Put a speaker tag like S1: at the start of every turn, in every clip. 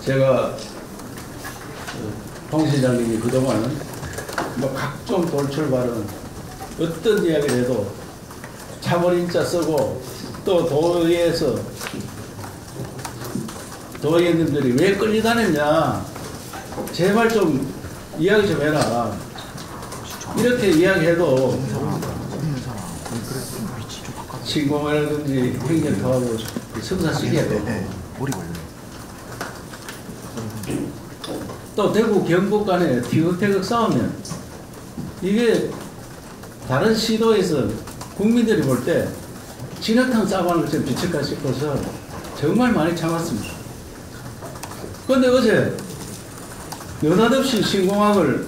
S1: 제가 홍 시장님이 그동안 뭐 각종 돌출 발언, 어떤 이야기를 해도 참어린자 쓰고 또 도의회에서 도의원님들이 왜 끌려다녔냐, 제발 좀 이야기 좀 해라. 이렇게 이야기해도 신공이라든지 행정통합으로 성사시켜야 되고, 또 대구 경북 간에 티격태격 싸우면 이게 다른 시도에서 국민들이 볼 때 진흙탕 싸우는 것처럼 비칠까 싶어서 정말 많이 참았습니다. 그런데 어제 느닷없이 신공항을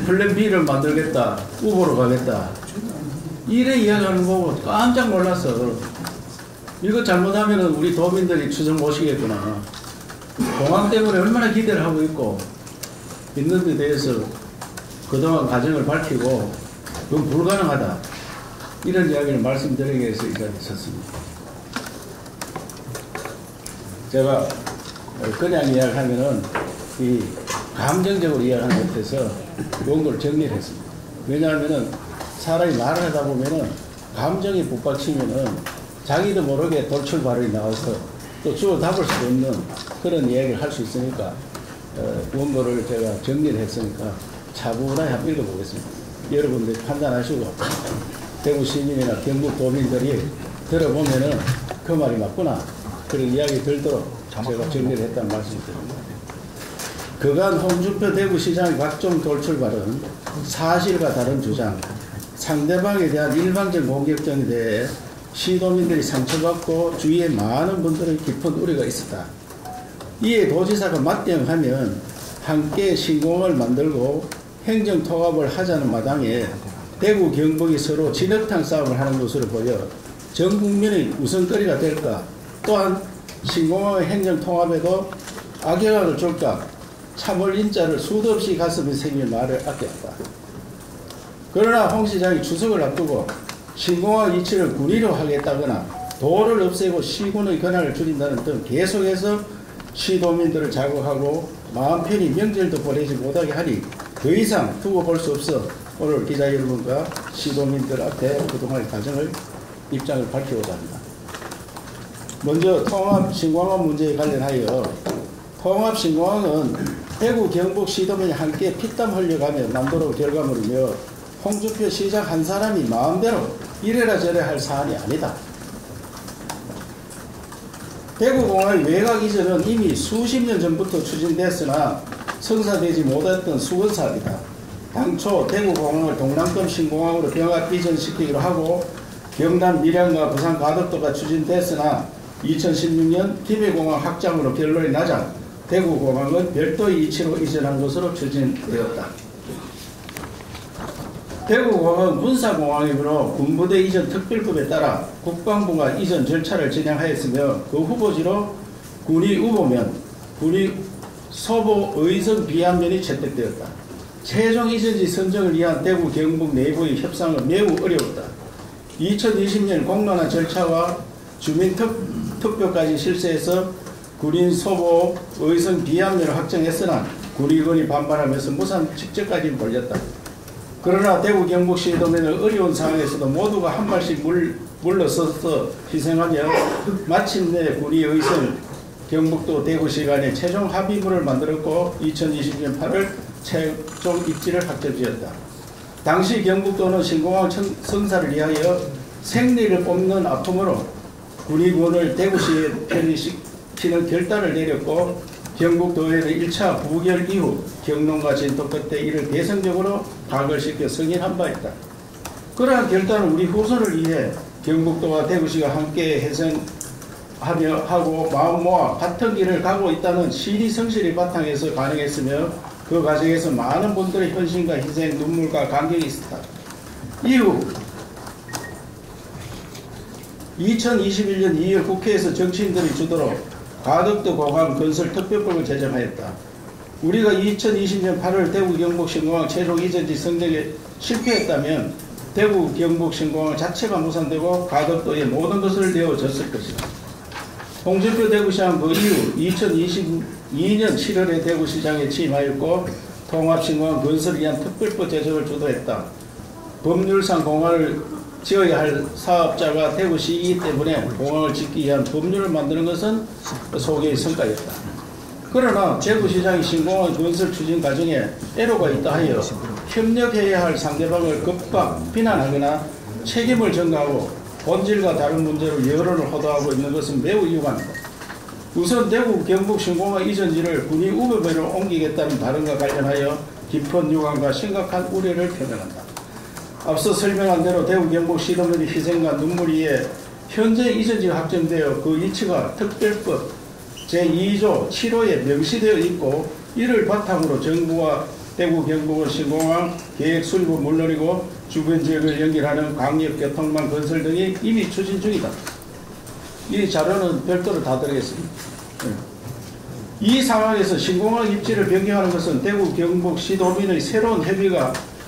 S1: 플랜 B를 만들겠다, 후보로 가겠다, 이래 이야기하는 거 보고 깜짝 놀랐어. 이거 잘못하면 우리 도민들이 추석 못 쉬겠구나. 공항 때문에 얼마나 기대를 하고 있는 데 대해서 그동안 과정을 밝히고 그건 불가능하다, 이런 이야기를 말씀드리기 위해서 이 자리에 섰습니다. 제가 그냥 이야기하면은 이 감정적으로 이야기하는 것 같아서 원고를 정리를 했습니다. 왜냐하면은 사람이 말을 하다 보면은 감정이 북받치면은 자기도 모르게 돌출 발언이 나와서 또 주어 답을 수 없는 그런 이야기를 할 수 있으니까 원고를 제가 정리를 했으니까 차분하게 한번 읽어보겠습니다. 여러분들이 판단하시고 대구 시민이나 경북 도민들이 들어보면은 그 말이 맞구나, 그런 이야기 들도록 제가 정리를 했다는 말씀을 드립니다. 그간 홍준표 대구시장의 각종 돌출 발언, 사실과 다른 주장, 상대방에 대한 일방적 공격전에 대해 시도민들이 상처받고 주위에 많은 분들의 깊은 우려가 있었다. 이에 도지사가 맞대응하면 함께 신공을 만들고 행정통합을 하자는 마당에 대구 경북이 서로 진흙탕 싸움을 하는 것으로 보여 전 국민의 우선거리가 될까, 또한 신공항의 행정통합에도 악영향을 줄까 참을 인자를 수도 없이 가슴에 새기며 말을 아꼈다. 그러나 홍 시장이 추석을 앞두고 신공항 이치를 군의로 하겠다거나 도를 없애고 시군의 권한을 줄인다는 등 계속해서 시도민들을 자극하고 마음 편히 명절도 보내지 못하게 하니 더 이상 두고 볼 수 없어 오늘 기자 여러분과 시도민들 앞에 그동안의 과정을 입장을 밝히고자 합니다. 먼저 통합 신공항 문제에 관련하여 통합 신공항은 대구 경북 시도민이 함께 피땀 흘려가며 만들어온 결과물이며 홍준표 시장 한 사람이 마음대로 이래라 저래라 할 사안이 아니다. 대구공항의 외곽 이전은 이미 수십 년 전부터 추진됐으나 성사되지 못했던 수건사업이다. 당초 대구공항을 동남권 신공항으로 병합 이전시키기로 하고 경남 밀양과 부산 가덕도가 추진됐으나 2016년 김해공항 확장으로 결론이 나자 대구공항은 별도의 이치로 이전한 것으로 추진되었다. 대구공항은 군사공항이므로 군부대 이전 특별법에 따라 국방부가 이전 절차를 진행하였으며 그 후보지로 군이 우보면 군이 소보 의성 비안면이 채택되었다. 최종 이전지 선정을 위한 대구 경북 내부의 협상은 매우 어려웠다. 2020년 공론화 절차와 주민투표까지 실시해서 군인 소보 의성 비안면을 확정했으나 군의원이 반발하면서 무산 직전까지 몰렸다. 그러나 대구 경북 시도민은 어려운 상황에서도 모두가 한 발씩 물러서서 희생하며 마침내 군의 의성 경북도 대구시 간에 최종 합의문을 만들었고 2020년 8월 최종 입지를 확정지었다. 당시 경북도는 신공항 성사를 위하여 생리를 뽑는 아픔으로 군의군을 대구시에 편입시키는 결단을 내렸고 경북도에는 1차 부결 이후 경론과 진토 끝에 이를 개성적으로 가결시켜 승인한 바 있다. 그러한 결단은 우리 후손을 위해 경북도와 대구시가 함께 해성하며 하고 마음 모아 같은 길을 가고 있다는 시리 성실이 바탕에서 가능했으며 그 과정에서 많은 분들의 헌신과 희생, 눈물과 감격이 있었다. 이후 2021년 2월 국회에서 정치인들이 주도로 가덕도 공항 건설 특별법을 제정하였다. 우리가 2020년 8월 대구 경북 신공항 최종 이전지 선정에 실패했다면 대구 경북 신공항 자체가 무산되고 가덕도에 모든 것을 내어줬을 것이다. 홍준표 대구시장 그 이후 2022년 7월에 대구시장에 취임하였고 통합신공항 건설을 위한 특별법 제정을 주도했다. 법률상 공항을 지어야 할 사업자가 대구시이기 때문에 공항을 짓기 위한 법률을 만드는 것은 소개의 성과였다. 그러나 대구시장이 신공항 건설 추진 과정에 애로가 있다 하여 협력해야 할 상대방을 급박 비난하거나 책임을 전가하고 본질과 다른 문제로 여론을 호도하고 있는 것은 매우 유감이다. 우선 대구 경북 신공항 이전지를 군이 우배배로 옮기겠다는 발언과 관련하여 깊은 유감과 심각한 우려를 표명한다. 앞서 설명한 대로 대구 경북 시도민의 희생과 눈물 위에 현재 이전지가 확정되어 그 위치가 특별법 제2조 7호에 명시되어 있고 이를 바탕으로 정부와 대구 경북은 신공항 계획 수립은 물론이고 주변 지역을 연결하는 광역교통망 건설 등이 이미 추진 중이다. 이 자료는 별도로 다 드리겠습니다. 이 상황에서 신공항 입지를 변경하는 것은 대구 경북 시도민의 새로운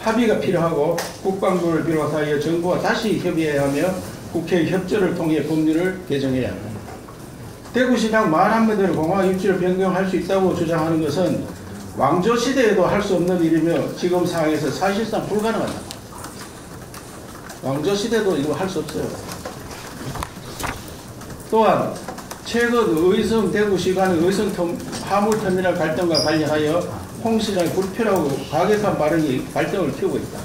S1: 합의가 필요하고 국방부를 비롯하여 정부와 다시 협의해야 하며 국회 협조를 통해 법률을 개정해야 한다. 대구시장 말 한마디로 공항 입지를 변경할 수 있다고 주장하는 것은 왕조시대에도 할 수 없는 일이며 지금 상황에서 사실상 불가능하다. 왕조시대도 이거 할 수 없어요. 또한 최근 의성 대구시 간의 의성 화물터미널 갈등과 관련하여 홍 시장의 불필요하고 과격한 발언이 갈등을 키우고 있다.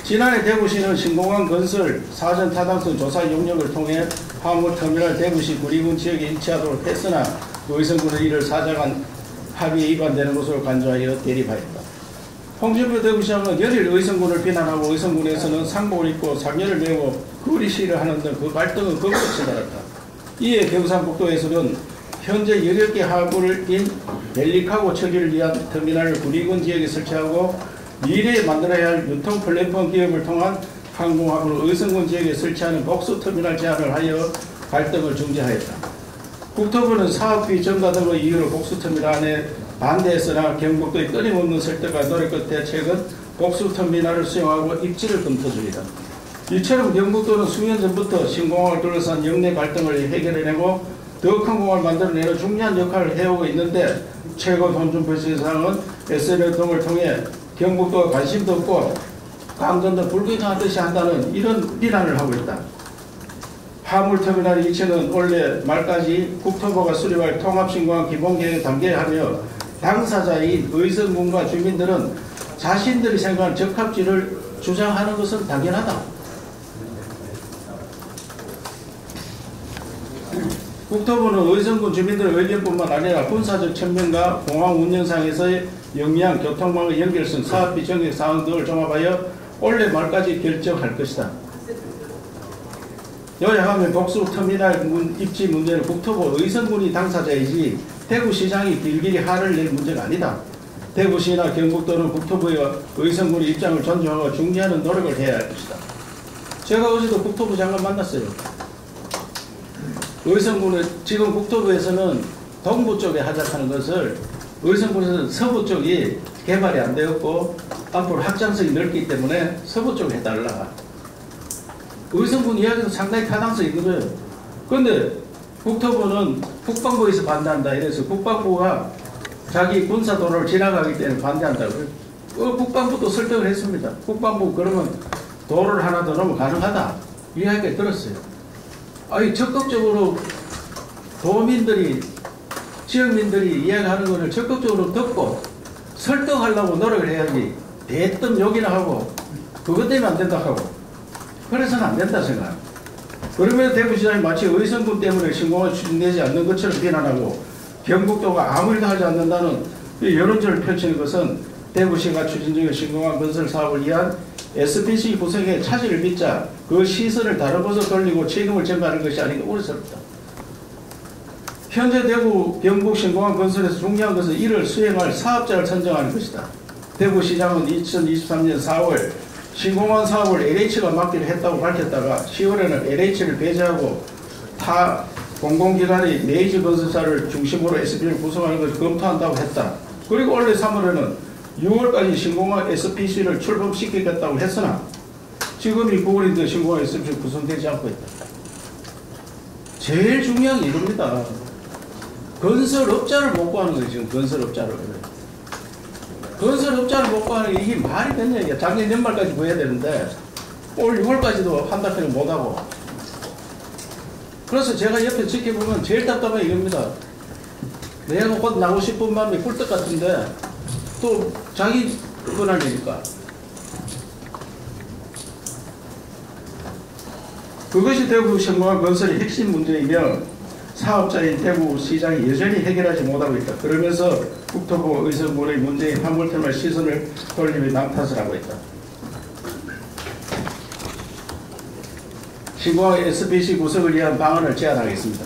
S1: 지난해 대구시는 신공항 건설 사전 타당성 조사 용역을 통해 화물터미널 대구시 구리군 지역에 위치하도록 했으나 의성군은 이를 사장한 합의에 위반되는 것으로 간주하여 대립하였다. 홍준표 대구시장은 열일 의성군을 비난하고 의성군에서는 상복을 입고 상여를 메고 거리 시위를 하는 등 그 갈등은 극도로 치달았다. 이에 경상북도에서는 현재 10개 화물인 벨리카고 처리를 위한 터미널을 구리군 지역에 설치하고 미래에 만들어야 할 유통 플랫폼 기업을 통한 항공화물을 의성군 지역에 설치하는 복수 터미널 제안을 하여 갈등을 중재하였다. 국토부는 사업비 증가 등의 이유로 복수터미널 안에 반대했으나 경북도의 끊임없는 설득과 노력 끝에 최근 복수터미널을 수용하고 입지를 검토 중이다. 이처럼 경북도는 수년 전부터 신공항을 둘러싼 역내 갈등을 해결해내고 더 큰 공항을 만들어내는 중요한 역할을 해오고 있는데 최근 홍준표 시장은 SNS 등을 통해 경북도가 관심도 없고 강전도 불경하듯이 한다는 이런 비난을 하고 있다. 화물터미널 위치는 올해 말까지 국토부가 수립할 통합신공항 기본계획에 담겨야 하며 당사자인 의성군과 주민들은 자신들이 생각하는 적합지를 주장하는 것은 당연하다. 국토부는 의성군 주민들의 의견뿐만 아니라 군사적 측면과 공항 운영상에서의 영향, 교통망의 연결성, 사업비 정액 사항 등을 종합하여 올해 말까지 결정할 것이다. 요약하면 복수터미널 입지 문제는 국토부 의성군이 당사자이지 대구시장이 길길이 화를 낼 문제가 아니다. 대구시나 경북도는 국토부와 의성군의 입장을 존중하고 중재하는 노력을 해야 할 것이다. 제가 어제도 국토부 장관 만났어요. 의성군은 지금 국토부에서는 동부 쪽에 하자하는 것을 의성군에서는 서부 쪽이 개발이 안 되었고 앞으로 확장성이 넓기 때문에 서부 쪽에 해달라. 의성군 이야기도 상당히 타당성이 있는 거예요. 그런데 국토부는 국방부에서 반대한다. 이래서 국방부가 자기 군사도로를 지나가기 때문에 반대한다고요. 국방부도 설득을 했습니다. 국방부 그러면 도로를 하나 더 넣으면 가능하다. 이 이야기를 들었어요. 아니 적극적으로 도민들이 지역민들이 이야기하는 것을 적극적으로 듣고 설득하려고 노력을 해야지 대뜸 욕이나 하고 그것 때문에 안 된다 하고 그래서는 안 된다 생각. 그러면 대구시장이 마치 의성군 때문에 신공항을 추진되지 않는 것처럼 비난하고 경북도가 아무 일도 하지 않는다는 여론전을 펼치는 것은 대구시가 추진 중인 신공항 건설 사업을 위한 SPC 구성에 차질을 빚자 그 시선을 다른 곳으로 돌리고 책임을 전가하는 것이 아닌가 우려스럽다. 현재 대구 경북 신공항 건설에서 중요한 것은 이를 수행할 사업자를 선정하는 것이다. 대구시장은 2023년 4월 신공항 사업을 LH가 맡기로 했다고 밝혔다가 10월에는 LH를 배제하고 타 공공기관의 메이저 건설사를 중심으로 SP를 구성하는 것을 검토한다고 했다. 그리고 올해 3월에는 6월까지 신공항 SPC를 출범시키겠다고 했으나 지금 이 9월인데 신공항 SPC 구성되지 않고 있다. 제일 중요한 게 이겁니다. 건설업자를 못 구하는 거예요, 지금 건설업자를. 건설업자를 못 구하는 게 이게 말이 되냐, 이게. 작년 연말까지 구해야 되는데, 올 6월까지도 한 달 동안 못 하고. 그래서 제가 옆에 지켜보면 제일 답답한 게 이겁니다. 내가 곧 나고 싶은 마음이 꿀떡 같은데, 또 자기 권할 일이니까. 그것이 대구 성공한 건설의 핵심 문제이며 사업자인 대구시장이 여전히 해결하지 못하고 있다. 그러면서 국토부 의성군의 문제인 화물터미널 시선을 돌리며 남탓을 하고 있다. 신공항 SPC 구석을 위한 방안을 제안하겠습니다.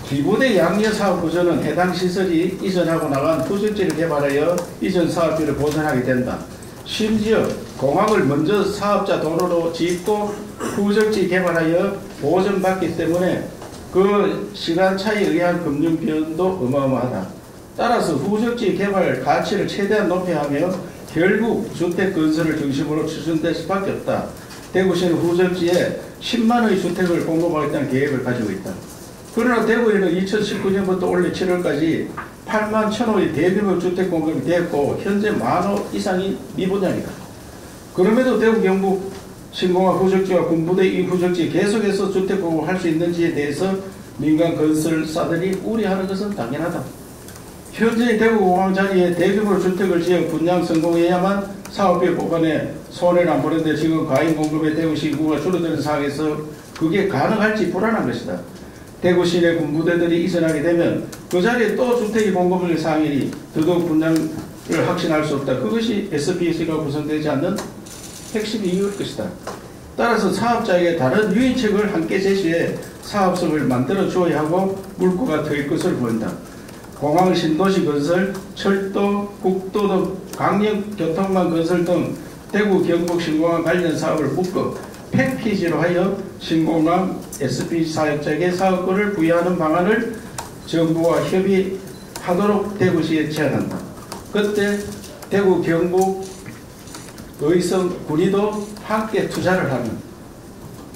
S1: 기부대 양리어 사업 구조는 해당 시설이 이전하고 나간 후적지를 개발하여 이전 사업비를 보전하게 된다. 심지어 공항을 먼저 사업자 돈으로 짓고 후적지 개발하여 보전받기 때문에 그 시간 차이에 의한 금융 비용도 어마어마하다. 따라서 후적지 개발 가치를 최대한 높여하며 결국 주택 건설을 중심으로 추진될 수밖에 없다. 대구시는 후적지에 10만의 주택을 공급하겠다는 계획을 가지고 있다. 그러나 대구에는 2019년부터 올해 7월까지 8만 1,000호의 대규모 주택 공급이 되었고 현재 10,000호 이상이 미분양이다. 그럼에도 대구 경북 신공항 후적지와 군부대 이 후적지 계속해서 주택 공급을 할 수 있는지에 대해서 민간 건설사들이 우려하는 것은 당연하다. 현재 대구공항 자리에 대규모 주택을 지어 분양 성공해야만 사업비 보관에 손해를 안 보는데 지금 과잉 공급에 대구시 인구가 줄어드는 상황에서 그게 가능할지 불안한 것이다. 대구 시내 군부대들이 이전하게 되면 그 자리에 또 주택이 공급될 상황이니 더더욱 분양을 확신할 수 없다. 그것이 SPC가 구성되지 않는 핵심 이유일 것이다. 따라서 사업자에게 다른 유인책을 함께 제시해 사업성을 만들어 주어야 하고 물꼬가 트일 것을 보인다. 공항 신도시 건설, 철도, 국도 등 강력교통망 건설 등 대구 경북 신공항 관련 사업을 묶어 패키지로 하여 신공항 SPC 사업자에게 사업권을 부여하는 방안을 정부와 협의하도록 대구시에 제안한다. 그때 대구 경북 의성 군의도 함께 투자를 하는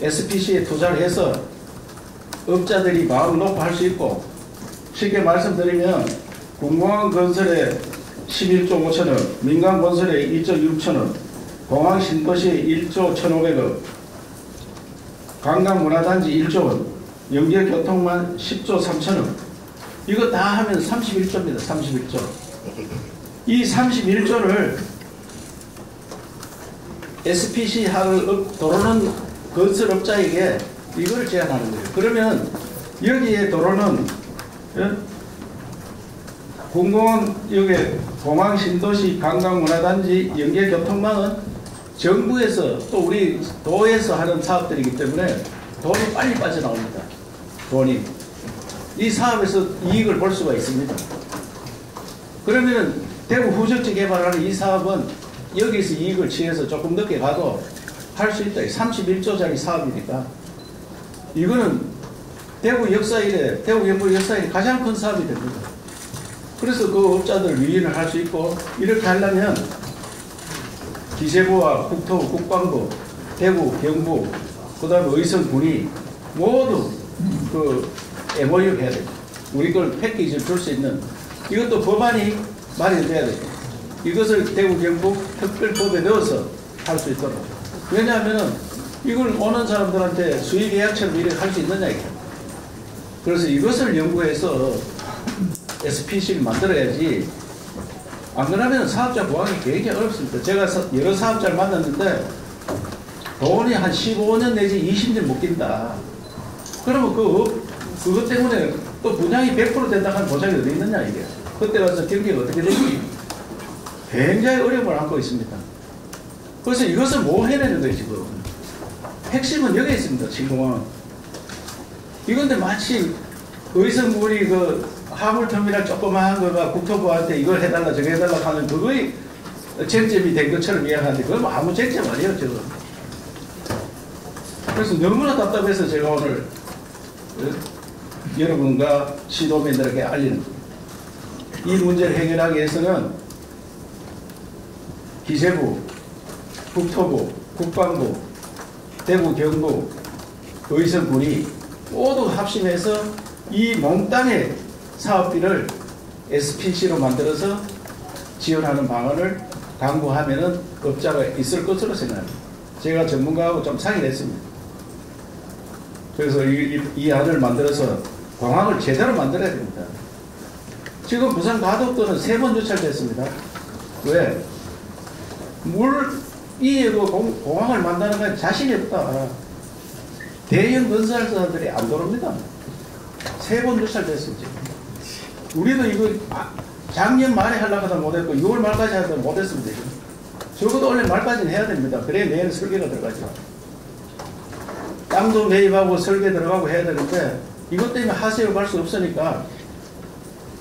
S1: SPC에 투자를 해서 업자들이 마음을 높아 할 수 있고 쉽게 말씀드리면 공공항 건설에 11조 5천억, 민간 건설에 2조 6천억, 공항 신도시에 1조 1,500억, 관광문화단지 1조 원, 연결교통만 10조 3천억. 이거 다 하면 31조입니다. 31조. 이 31조를 SPC 도로는 건설업자에게 이걸 제안하는 거예요. 그러면 여기에 도로는 공공항, 여기 공항 신도시 관광문화단지 연계교통망은 정부에서 또 우리 도에서 하는 사업들이기 때문에 돈이 빨리 빠져나옵니다. 돈이. 이 사업에서 이익을 볼 수가 있습니다. 그러면 대구 후적지 개발하는 이 사업은 여기서 이익을 취해서 조금 늦게 가도 할 수 있다. 31조짜리 사업이니까. 이거는 대구 역사 이래, 대구 경북 역사 이래 가장 큰 사업이 됩니다. 그래서 그 업자들 위인을 할 수 있고, 이렇게 하려면 기재부와 국토부, 국방부, 대구, 경북, 그 다음에 의성군이 모두 그 MOU 해야 돼요. 우리 걸 패키지를 줄 수 있는, 이것도 법안이 마련돼야 돼요. 이것을 대구, 경북 특별법에 넣어서 할 수 있도록. 왜냐하면 이걸 오는 사람들한테 수의계약처럼 이렇게 할 수 있느냐, 이렇게. 그래서 이것을 연구해서 SPC를 만들어야지. 안 그러면 사업자 구하기 굉장히 어렵습니다. 제가 여러 사업자를 만났는데 돈이 한 15년 내지 20년 못 낀다. 그러면 그것 때문에 또 분양이 100% 된다 하는 보장이 어디 있느냐, 이게. 그때 가서 경기가 어떻게 될지 굉장히 어려움을 안고 있습니다. 그래서 이것을 뭐 해내는 거예요, 지금. 핵심은 여기에 있습니다, 신공항. 이건데 마치 의성군이 그 화물터미널 조그마한 거가 국토부한테 이걸 해달라 저거 해달라 하는 그거의 쟁점이 된 것처럼 이야기하는데 그건 뭐 아무 쟁점 아니에요, 지금. 그래서 너무나 답답해서 제가 오늘 여러분과 시도민들에게 알리는 이 문제를 해결하기 위해서는 기재부, 국토부, 국방부, 대구, 경북, 의성군이 모두 합심해서 이 몽땅의 사업비를 SPC로 만들어서 지원하는 방안을 강구하면은 업자가 있을 것으로 생각합니다. 제가 전문가하고 좀 상의를 했습니다. 그래서 이 안을 만들어서 공항을 제대로 만들어야 됩니다. 지금 부산 가덕도는 3번 유찰됐습니다. 왜? 물 위에도 공항을 만드는 건 자신이 없다. 대형 건설사들이 안 들어옵니다. 3번 유찰됐습니다. 우리도 이거 작년 말에 하려고 하다 못했고 6월 말까지 하다 못했습니다. 적어도 올해 말까지는 해야 됩니다. 그래야 내일 설계가 들어가죠. 땅도 매입하고 설계 들어가고 해야 되는데 이것 때문에 하세요 갈 수 없으니까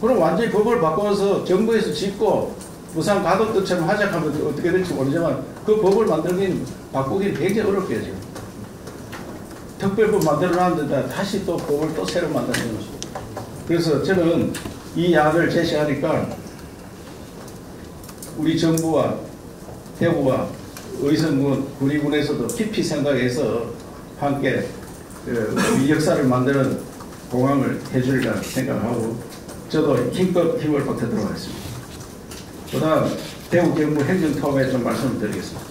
S1: 그럼 완전히 법을 바꿔서 정부에서 짓고 부산 가덕도처럼 하자하면 어떻게 될지 모르지만 그 법을 바꾸기는 굉장히 어렵겠죠. 특별법 만들어놨는데 다시 또 법을 또 새로 만드는 거죠. 그래서 저는 이 안을 제시하니까 우리 정부와 대구와 의성군, 구리군에서도 깊이 생각해서 함께 우리 역사를 만드는 공항을 해주리라 생각하고 저도 힘껏 힘을 보태도록 하겠습니다. 그 다음 대구 경북 행정통합에 좀 말씀을 드리겠습니다.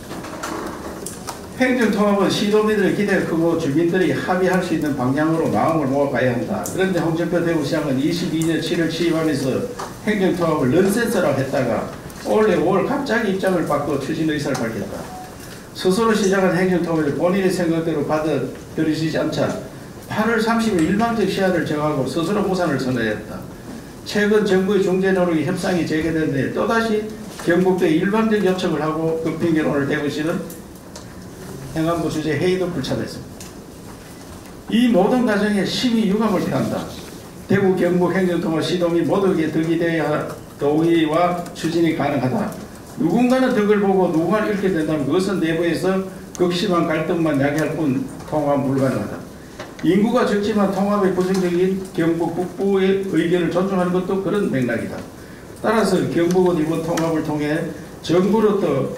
S1: 행정통합은 시도민들의 기대가 크고 주민들이 합의할 수 있는 방향으로 마음을 모아가야 한다. 그런데 홍준표 대구시장은 22년 7월 취임하면서 행정통합을 넌센스라고 했다가 올해 5월 갑자기 입장을 바꿔 추진 의사를 밝혔다. 스스로 시작한 행정통합을 본인의 생각대로 받아들이지 않자 8월 30일 일방적 시한을 정하고 스스로 무산을 선언했다. 최근 정부의 중재 노력이 협상이 재개됐는데 또다시 경북도에 일방적 요청을 하고 그 핑계로 오늘 대구시는 행안부 주재 회의도 불참했습니다. 이 모든 과정에 심히 유감을 표한다. 대구 경북 행정통합 시도민 모두에게 덕이 되어야 도의와 추진이 가능하다. 누군가는 덕을 보고 누군가는 잃게 된다면 그것은 내부에서 극심한 갈등만 야기할 뿐 통합은 불가능하다. 인구가 적지만 통합에 부정적인 경북 북부의 의견을 존중하는 것도 그런 맥락이다. 따라서 경북은 이번 통합을 통해 정부로부터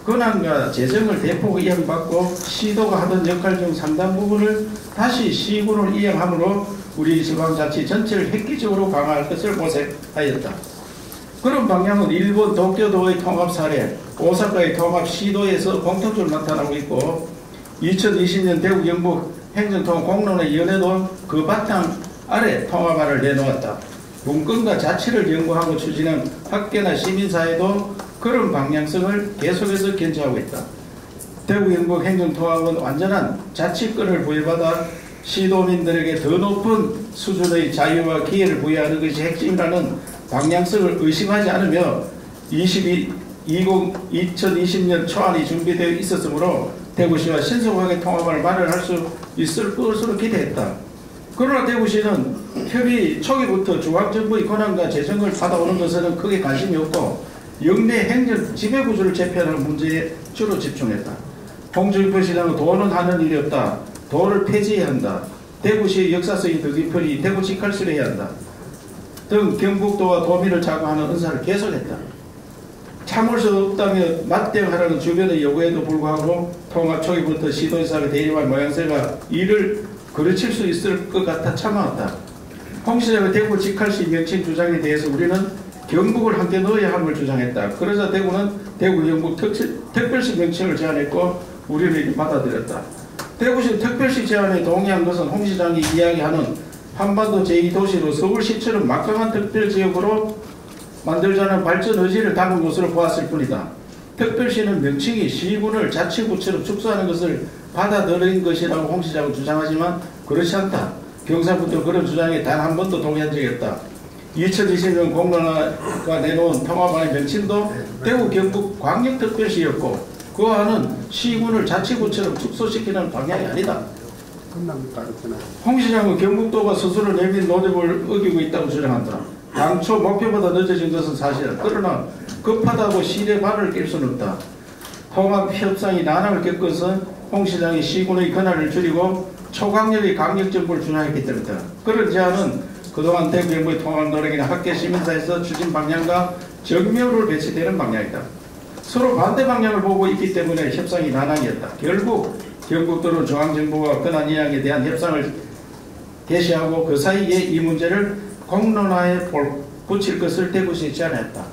S1: 권한과 재정을 대폭 이양받고 시도가 하던 역할 중 상당 부분을 다시 시군을 이양함으로 우리 지방자치 전체를 획기적으로 강화할 것을 모색하였다. 그런 방향은 일본 도쿄도의 통합 사례, 오사카의 통합 시도에서 공통적으로 나타나고 있고 2020년 대구 경북 행정통합 공론의 연회도 그 바탕 아래 통합안을 내놓았다. 문건과 자치를 연구하고 추진한 학계나 시민사회도 그런 방향성을 계속해서 견지하고 있다. 대구 경북 행정통합은 완전한 자치권을 부여받아 시도민들에게 더 높은 수준의 자유와 기회를 부여하는 것이 핵심이라는 방향성을 의심하지 않으며 2020년 초안이 준비되어 있었으므로 대구시와 신속하게 통합을 마련할 수 있을 것으로 기대했다. 그러나 대구시는 협의 초기부터 중앙정부의 권한과 재정을 받아오는 것에는 크게 관심이 없고 영내 행정 지배구조를 재편하는 문제에 주로 집중했다. 홍준표 시장은 도는 하는 일이 없다. 도를 폐지해야 한다. 대구시의 역사성이 더 깊으니 대구 직할수를 해야 한다. 등 경북도와 도민을 자극하는 은사를 계속했다. 참을 수 없다며 맞대응하라는 주변의 요구에도 불구하고 통합 초기부터 시도의사를 대립할 모양새가 이를 그르칠 수 있을 것 같아 참아왔다. 홍 시장의 대구 직할시 명칭 주장에 대해서 우리는 경북을 함께 넣어야 함을 주장했다. 그러자 대구는 대구 경북 특별시 명칭을 제안했고 우리는 받아들였다. 대구시 특별시 제안에 동의한 것은 홍 시장이 이야기하는 한반도 제2도시로 서울시처럼 막강한 특별지역으로 만들자는 발전 의지를 담은 것으로 보았을 뿐이다. 특별시는 명칭이 시군을 자치구처럼 축소하는 것을 받아들인 것이라고 홍 시장은 주장하지만 그렇지 않다. 경상북도 그런 주장에 단 한 번도 동의한 적이 없다. 2020년 공론화가 내놓은 통합안의 명칭도 대구 경북 광역특별시였고 그 안은 시군을 자치구처럼 축소시키는 방향이 아니다. 홍 시장은 경북도가 스스로 내민 노력을 어기고 있다고 주장한다. 당초 목표보다 늦어진 것은 사실이다. 그러나 급하다고 실에 발을 낄 수는 없다. 통합 협상이 난항을 겪어서 홍 시장이 시군의 권한을 줄이고 초강력의 강력정부를 주장했기 때문이다. 그런 제안은 그동안 대구 경북의 통합 노력이나 학계 시민사에서 추진 방향과 정면으로 배치되는 방향이다. 서로 반대 방향을 보고 있기 때문에 협상이 난항이었다. 결국 경북도는 중앙정부와 권한 이양에 대한 협상을
S2: 게시하고 그 사이에 이 문제를 공론화에 붙일 것을 대구시에 제안했다.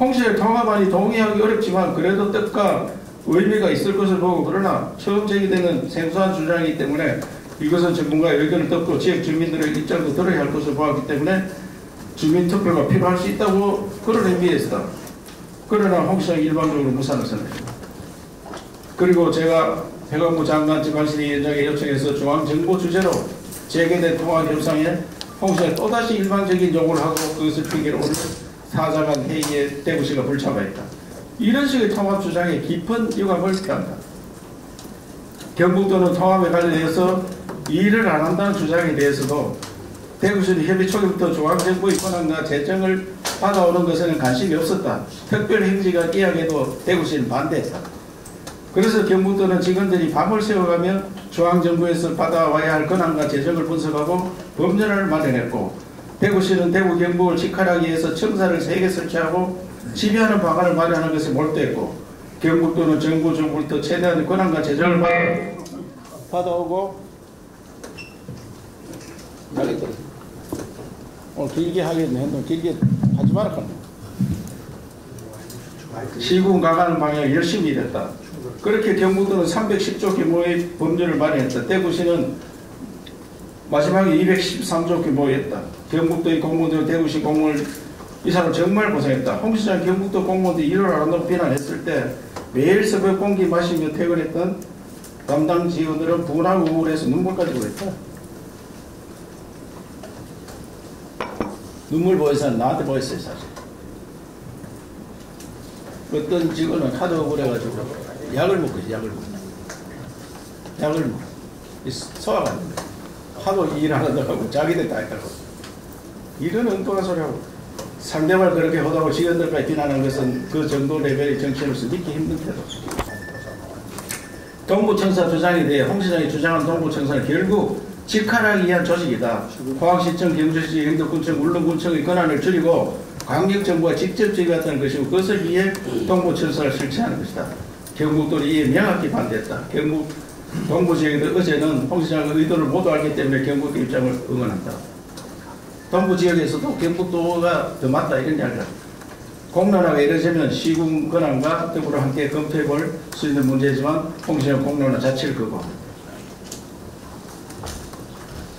S2: 홍시의 통합안이 동의하기 어렵지만 그래도 뜻과 의미가 있을 것을 보고, 그러나 처음 제기되는 생소한 주장이기 때문에 이것은 전문가의 의견을 듣고 지역 주민들의 입장도 들어야 할 것을 보았기 때문에 주민투표가 필요할 수 있다고 그런 의미에서, 그러나 홍시장이 일반적으로 무산을 선언했습니다. 그리고 제가 해관부 장관 지방시위원장에 요청해서 중앙정부 주재로 재개된 통합협상에 홍시장이 또다시 일방적인 요구를 하고 그것을 핑계로 오늘 사자간 회의에 대구시가 불참하였다. 이런 식의 통합 주장에 깊은 유감을 표한다. 경북도는 통합에 관련해서 일을 안 한다는 주장에 대해서도 대구시는 협의 초기부터 중앙정부의 권한과 재정을 받아오는 것에는 관심이 없었다. 특별행지가 이야기에도 대구시는 반대했다. 그래서 경북도는 직원들이 밤을 새워가며 중앙정부에서 받아와야 할 권한과 재정을 분석하고 법률안을 마련했고, 대구시는 대구 경북을 직할하기 위해서 청사를 3개 설치하고 지배하는 방안을 마련하는 것에 몰두했고, 경북도는 정부로부터 최대한 권한과 재정을 받아오고, 오늘 길게 하겠네. 너무 길게 하지 마라. 시군 강화하는 방향을 열심히 일했다. 그렇게 경북도는 310조 규모의 법률을 마련했다. 대구시는 마지막에 213조 규모였다. 경북도의 공무원들은 대구시 공무원을 이 사람 정말 고생했다. 홍 시장 경북도 공무원들이 일을 안 한다고 비난했을 때 매일 새벽 공기 마시며 퇴근했던 담당 직원들은 분하고 우울해서 눈물까지 보였다. 눈물 보여서 나한테 보였어요, 사실. 어떤 직원은 하도 억울해가지고 약을 먹고 있어요, 약을 먹고. 소화가 안 돼. 하도 일 안 한다고 자기들 다 했다고. 이런 엉뚱한 소리하고. 상대방을 그렇게 하다고 직원들까지 비난하는 것은 그 정도 레벨의 정치인으로서 믿기 힘든 태도. 동부청사 주장에 대해 홍 시장이 주장한 동부청사는 결국 직할하기 위한 조직이다. 포항시청, 경주시, 영덕군청, 울릉군청의 권한을 줄이고 광역정부가 직접 지휘하는 것이고, 그것을 위해 동부청사를 설치하는 것이다. 경북도는 이에 명확히 반대했다. 경북 동부지역에도 어제는 홍 시장의 의도를 모두 알기 때문에 경북도 입장을 응원한다. 동부지역에서도 경북도가 더 맞다 이런 이야기를 합니다. 공론화가 이루어지면 시군 권한과 더불어 함께 검토해 볼 수 있는 문제지만 홍 시장 공론화 자체를 거부합니다.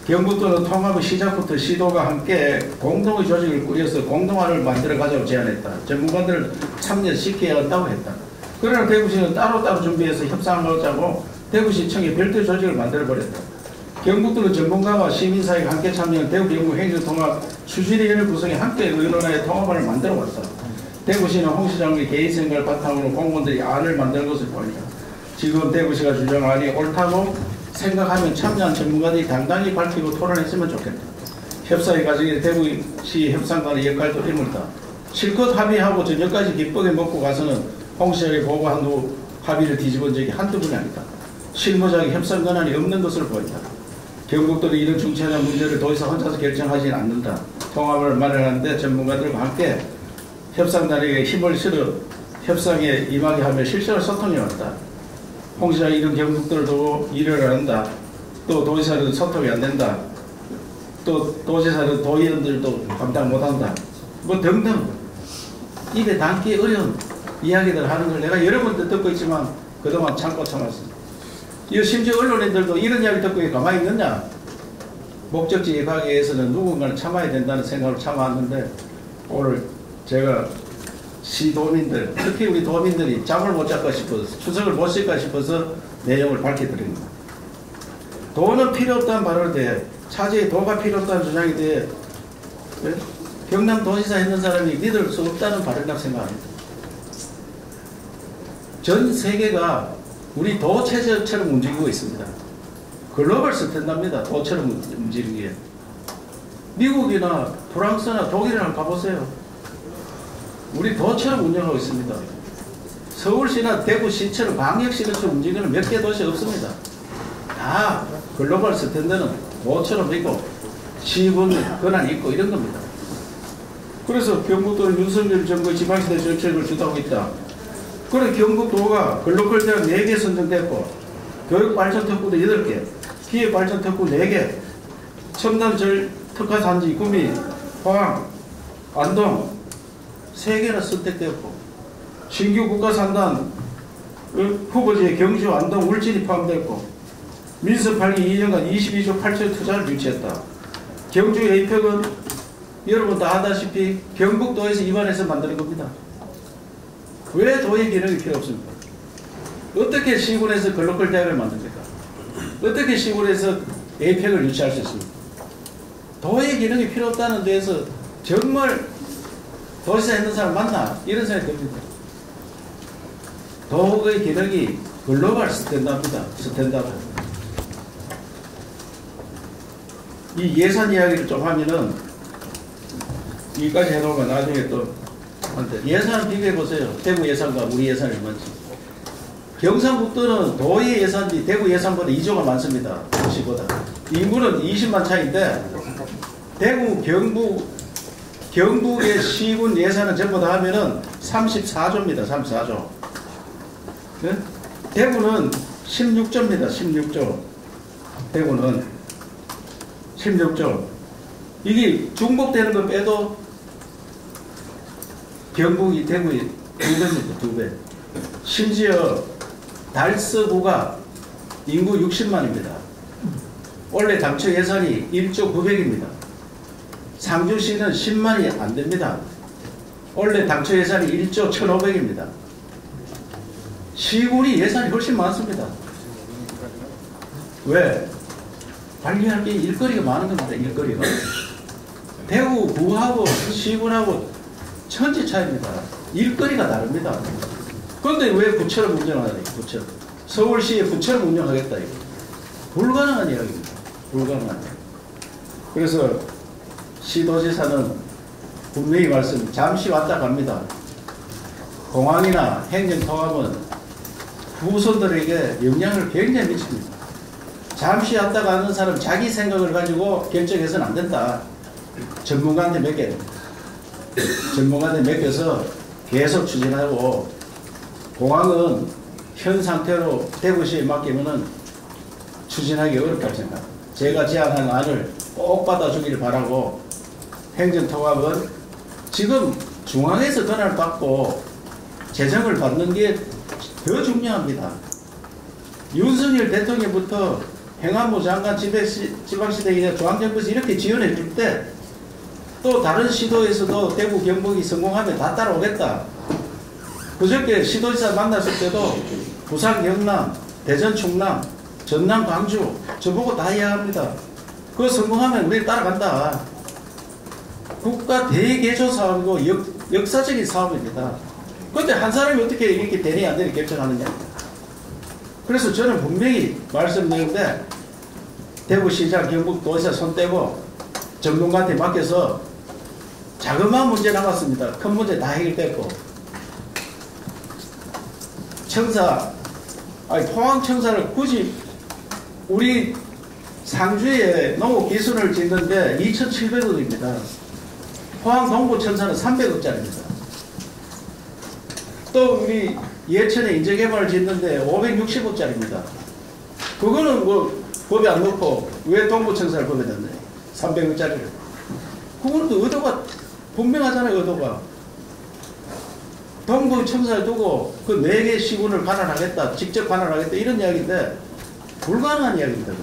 S2: 경북도는 통합의 시작부터 시도가 함께 공동의 조직을 꾸려서 공동화를 만들어 가자고 제안했다. 전문가들을 참여시켜야 한다고 했다. 그러나 대구시는 따로따로 준비해서 협상을 하자고 대구시청에 별도 조직을 만들어버렸다. 경북도는 전문가와 시민사회가 함께 참여한 대구 경북 행정통합 추진위원회 구성에 함께 의논하여 통합안을 만들어왔다. 대구시는 홍 시장의 개인 생각을 바탕으로 공무원들이 안을 만든 것을 보인다. 지금 대구시가 주장한 안이 옳다고 생각하면 참여한 전문가들이 당당히 밝히고 토론했으면 좋겠다. 협상의 과정에 대구시 협상단의 역할도 인물다. 실컷 합의하고 저녁까지 기쁘게 먹고 가서는 홍 시장에 보고한 후 합의를 뒤집은 적이 한두 번이 아니다. 실무자의 협상 권한이 없는 것으로 보인다. 경북도는 이런 중차대한 문제를 더 이상 혼자서 결정하지는 않는다. 통합을 마련하는데 전문가들과 함께 협상단에게 힘을 실어 협상에 임하게 하며 실시간 소통해 왔다. 홍 시장이 이런 경북도를 두고 일을 안 한다. 또 도지사는 소통이 안 된다. 또 도지사는 도의원들도 감당 못한다. 뭐 등등 입에 담기 어려운 이야기들 하는 걸 내가 여러 번 듣고 있지만 그동안 참고 참았습니다. 이 심지어 언론인들도 이런 이야기 듣고 가만히 있느냐? 목적지에 가기 위해서는 누군가는 참아야 된다는 생각으로 참아왔는데, 오늘 제가 시도민들, 특히 우리 도민들이 잠을 못 잘까 싶어서, 추석을 못 쉴까 싶어서 내용을 밝혀드립니다. 도는 필요 없다는 발언에 대해, 차제에 도가 필요 없다는 주장에 대해 경남도지사 했는 사람이 믿을 수 없다는 발언이라고 생각합니다. 전 세계가 우리 도 체제처럼 움직이고 있습니다. 글로벌 스탠다드입니다. 도처럼 움직이는 게. 미국이나 프랑스나 독일이나 가보세요. 우리 도처럼 운영하고 있습니다. 서울시나 대구시처럼 광역시처럼 움직이는 몇 개 도시 없습니다. 다 글로벌 스탠다드는 도처럼 있고 시군 권한이 있고 이런 겁니다. 그래서 경북도는 윤석열 정부의 지방시대 정책을 주도하고 있다. 그래 경북도가 글로벌 대학 4개 선정됐고 교육발전특구도 8개, 기회발전 특구 4개, 첨단 특화산지 구미, 포항, 안동 3개나 선택되었고, 신규 국가산단 후보지에 경주, 안동, 울진이 포함되었고, 민선 8기 2년간 22조 8천 투자를 유치했다. 경주 에이펙은 여러분 다 아다시피 경북도에서 입안해서 만드는 겁니다. 왜 도의 기능이 필요 없습니까? 어떻게 시군에서 글로컬 대학을 만듭니까? 어떻게 시군에서 에이펙을 유치할 수 있습니까? 도의 기능이 필요 없다는 데에서 정말 도지사 했는 사람 맞나? 이런 생각이 듭니다. 도의 기능이 글로벌 스탠다드입니다. 스탠다드. 이 예산 이야기를 좀 하면은 여기까지 해놓으면 나중에 또 예산 비교해 보세요. 대구 예산과 우리 예산이 얼마인지. 경상북도는 도의 예산이 대구 예산보다 2조가 많습니다. 도시보다. 인구는 20만 차이인데 대구 경북의 시군 예산은 전부 다 하면은 34조입니다. 34조. 네? 대구는 16조입니다. 16조. 대구는 16조. 이게 중복되는 거 빼도 경북이 대구의 2배입니다. 2배. 심지어 달서구가 인구 60만입니다. 원래 당초 예산이 1조 900입니다. 상주시는 10만이 안 됩니다. 원래 당초 예산이 1조 1500입니다. 시군이 예산이 훨씬 많습니다. 왜? 관리할 게 일거리가 많은 겁니다. 일거리가. 대구구하고 시군하고 천지 차이입니다. 일거리가 다릅니다. 그런데 왜 부처를 운영하냐, 부처. 서울시에 부처를 운영하겠다, 이거. 불가능한 이야기입니다. 불가능한 이야기. 그래서 시도지사는 분명히 잠시 왔다 갑니다. 공항이나 행정통합은 후손들에게 영향을 굉장히 미칩니다. 잠시 왔다 가는 사람 자기 생각을 가지고 결정해서는 안 된다. 전문가한테 맡겨야 됩니다. 전문가한테 맡겨서 계속 추진하고, 공항은 현 상태로 대구시에 맡기면은 추진하기 어렵다고 생각합니다. 제가 제안한 안을 꼭 받아주기를 바라고, 행정통합은 지금 중앙에서 권한을 받고 재정을 받는 게 더 중요합니다. 윤석열 대통령부터 행안부 장관, 지방시대 중앙정부에서 이렇게 지원해 줄 때 또 다른 시도에서도 대구 경북이 성공하면 다 따라오겠다. 그저께 시도지사 만났을 때도 부산 경남, 대전 충남, 전남 광주 저보고 다 이야기합니다. 그거 성공하면 우리 따라간다. 국가 대개조 사업이고 역사적인 사업입니다. 그런데 한 사람이 어떻게 이렇게 되니 안 되니 결정하느냐. 그래서 저는 분명히 말씀드리는데, 대구시장, 경북도지사 손 떼고 전문가한테 맡겨서 자그마한 문제 남았습니다. 큰 문제 다 해결됐고, 포항청사를 굳이 우리 상주에 농업기술을 짓는데 2,700억입니다. 포항 동부청사는 300억짜리입니다. 또 우리 예천에 인재개발을 짓는데 560억짜리입니다. 그거는 뭐 법에 안 넣고 왜 동부청사를 법에 넣네? 300억짜리를. 그거는 또 의도가 분명하잖아요. 의도가. 동부청사를 두고 그 4개 시군을 관할하겠다, 직접 관할하겠다, 이런 이야기인데 불가능한 이야기입니다.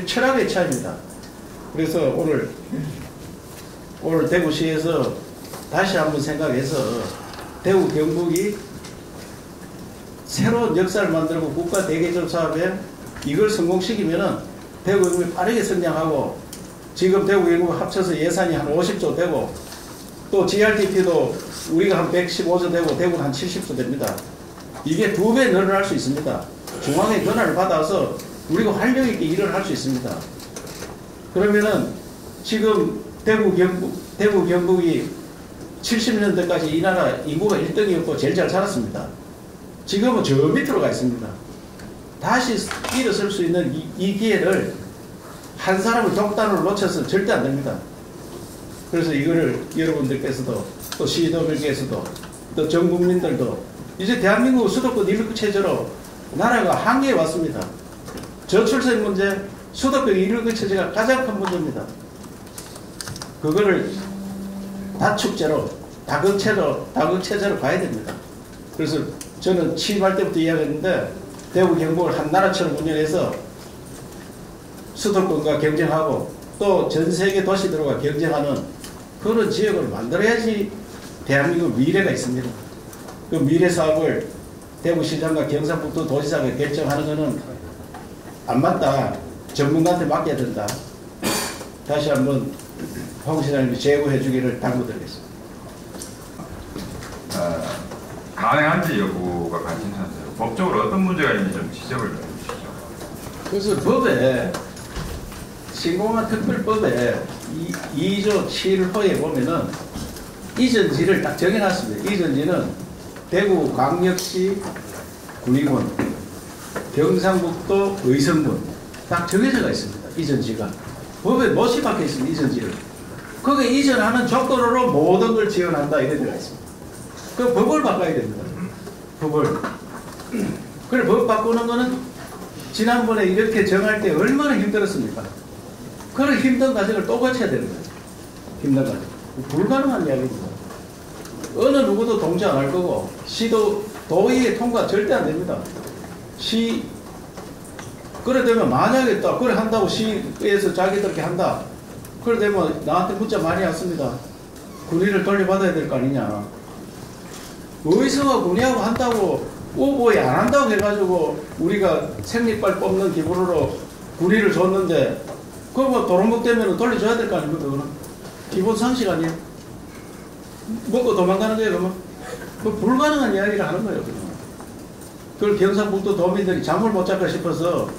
S2: 철학의 차이입니다. 그래서 오늘 대구시에서 다시 한번 생각해서 대구 경북이 새로운 역사를 만들고 국가 대개조 사업에 이걸 성공시키면은 대구 경북이 빠르게 성장하고, 지금 대구 경북 합쳐서 예산이 한 50조 되고, 또 GRDP도 우리가 한 115조 되고 대구는 한 70조 됩니다. 이게 2배 늘어날 수 있습니다. 중앙의 권한을 받아서 우리가 활력 있게 일을 할 수 있습니다. 그러면은 지금 대구 경북이 70년대까지 이 나라 인구가 1등이었고 제일 잘 살았습니다. 지금은 저 밑으로 가 있습니다. 다시 일어설 수 있는 이 기회를 한 사람을 독단으로 놓쳐서 절대 안 됩니다. 그래서 이거를 여러분들께서도 또 시도민께서도 또 전 국민들도 이제 대한민국 수도권 일부 체제로 나라가 한계에 왔습니다. 저출생 문제, 수도권 이륙의 처지가 가장 큰 문제입니다. 그거를 다축제로, 다극체제로 가야 됩니다. 그래서 저는 취임할 때부터 이야기했는데 대구 경북을 한 나라처럼 운영해서 수도권과 경쟁하고 또 전 세계 도시들과 경쟁하는 그런 지역을 만들어야지 대한민국 미래가 있습니다. 그 미래 사업을 대구시장과 경상북도 도지사가 결정하는 것은 안 맞다. 전문가한테 맡겨야 된다. 다시 한번 홍 시장님이 제고해 주기를 당부드리겠습니다.
S3: 가능한지 여부가 관심사인데요. 법적으로 어떤 문제가 있는지 좀 지적을 해주시죠.
S2: 그래서 법에 신공항 특별법에 2조 7호에 보면은 이전지를 딱 정해놨습니다. 이전지는 대구 광역시 군의군, 경상북도 의성군 딱 정해져가 있습니다. 이전지가 법에 못이 박혀 있습니다. 이전지를 거기에 이전하는 조건으로 모든 걸 지원한다 이런 데가 있습니다. 그 법을 바꿔야 됩니다. 법을. 그래 법 바꾸는 거는 지난번에 이렇게 정할 때 얼마나 힘들었습니까? 그런 힘든 과정을 또 거쳐야 되는 거예요. 힘든 과정. 불가능한 이야기입니다. 어느 누구도 동조 안 할 거고 시도 도의의 통과 절대 안 됩니다. 그래 되면 만약에 또 그래 한다고 시에서 자기들께 한다. 그래 되면 나한테 문자 많이 왔습니다. 군의를 돌려받아야 될 거 아니냐. 의성과 군의하고 한다고 오보에 안 한다고 해가지고 우리가 생리빨 뽑는 기분으로 군의를 줬는데 그거 뭐 도루묵 되면 돌려줘야 될 거 아닙니까? 그거는 기본 상식 아니에요? 먹고 도망가는 거예요 그러면? 그 불가능한 이야기를 하는 거예요 그러면. 그걸 경상북도 도민들이 잠을 못 잡까 싶어서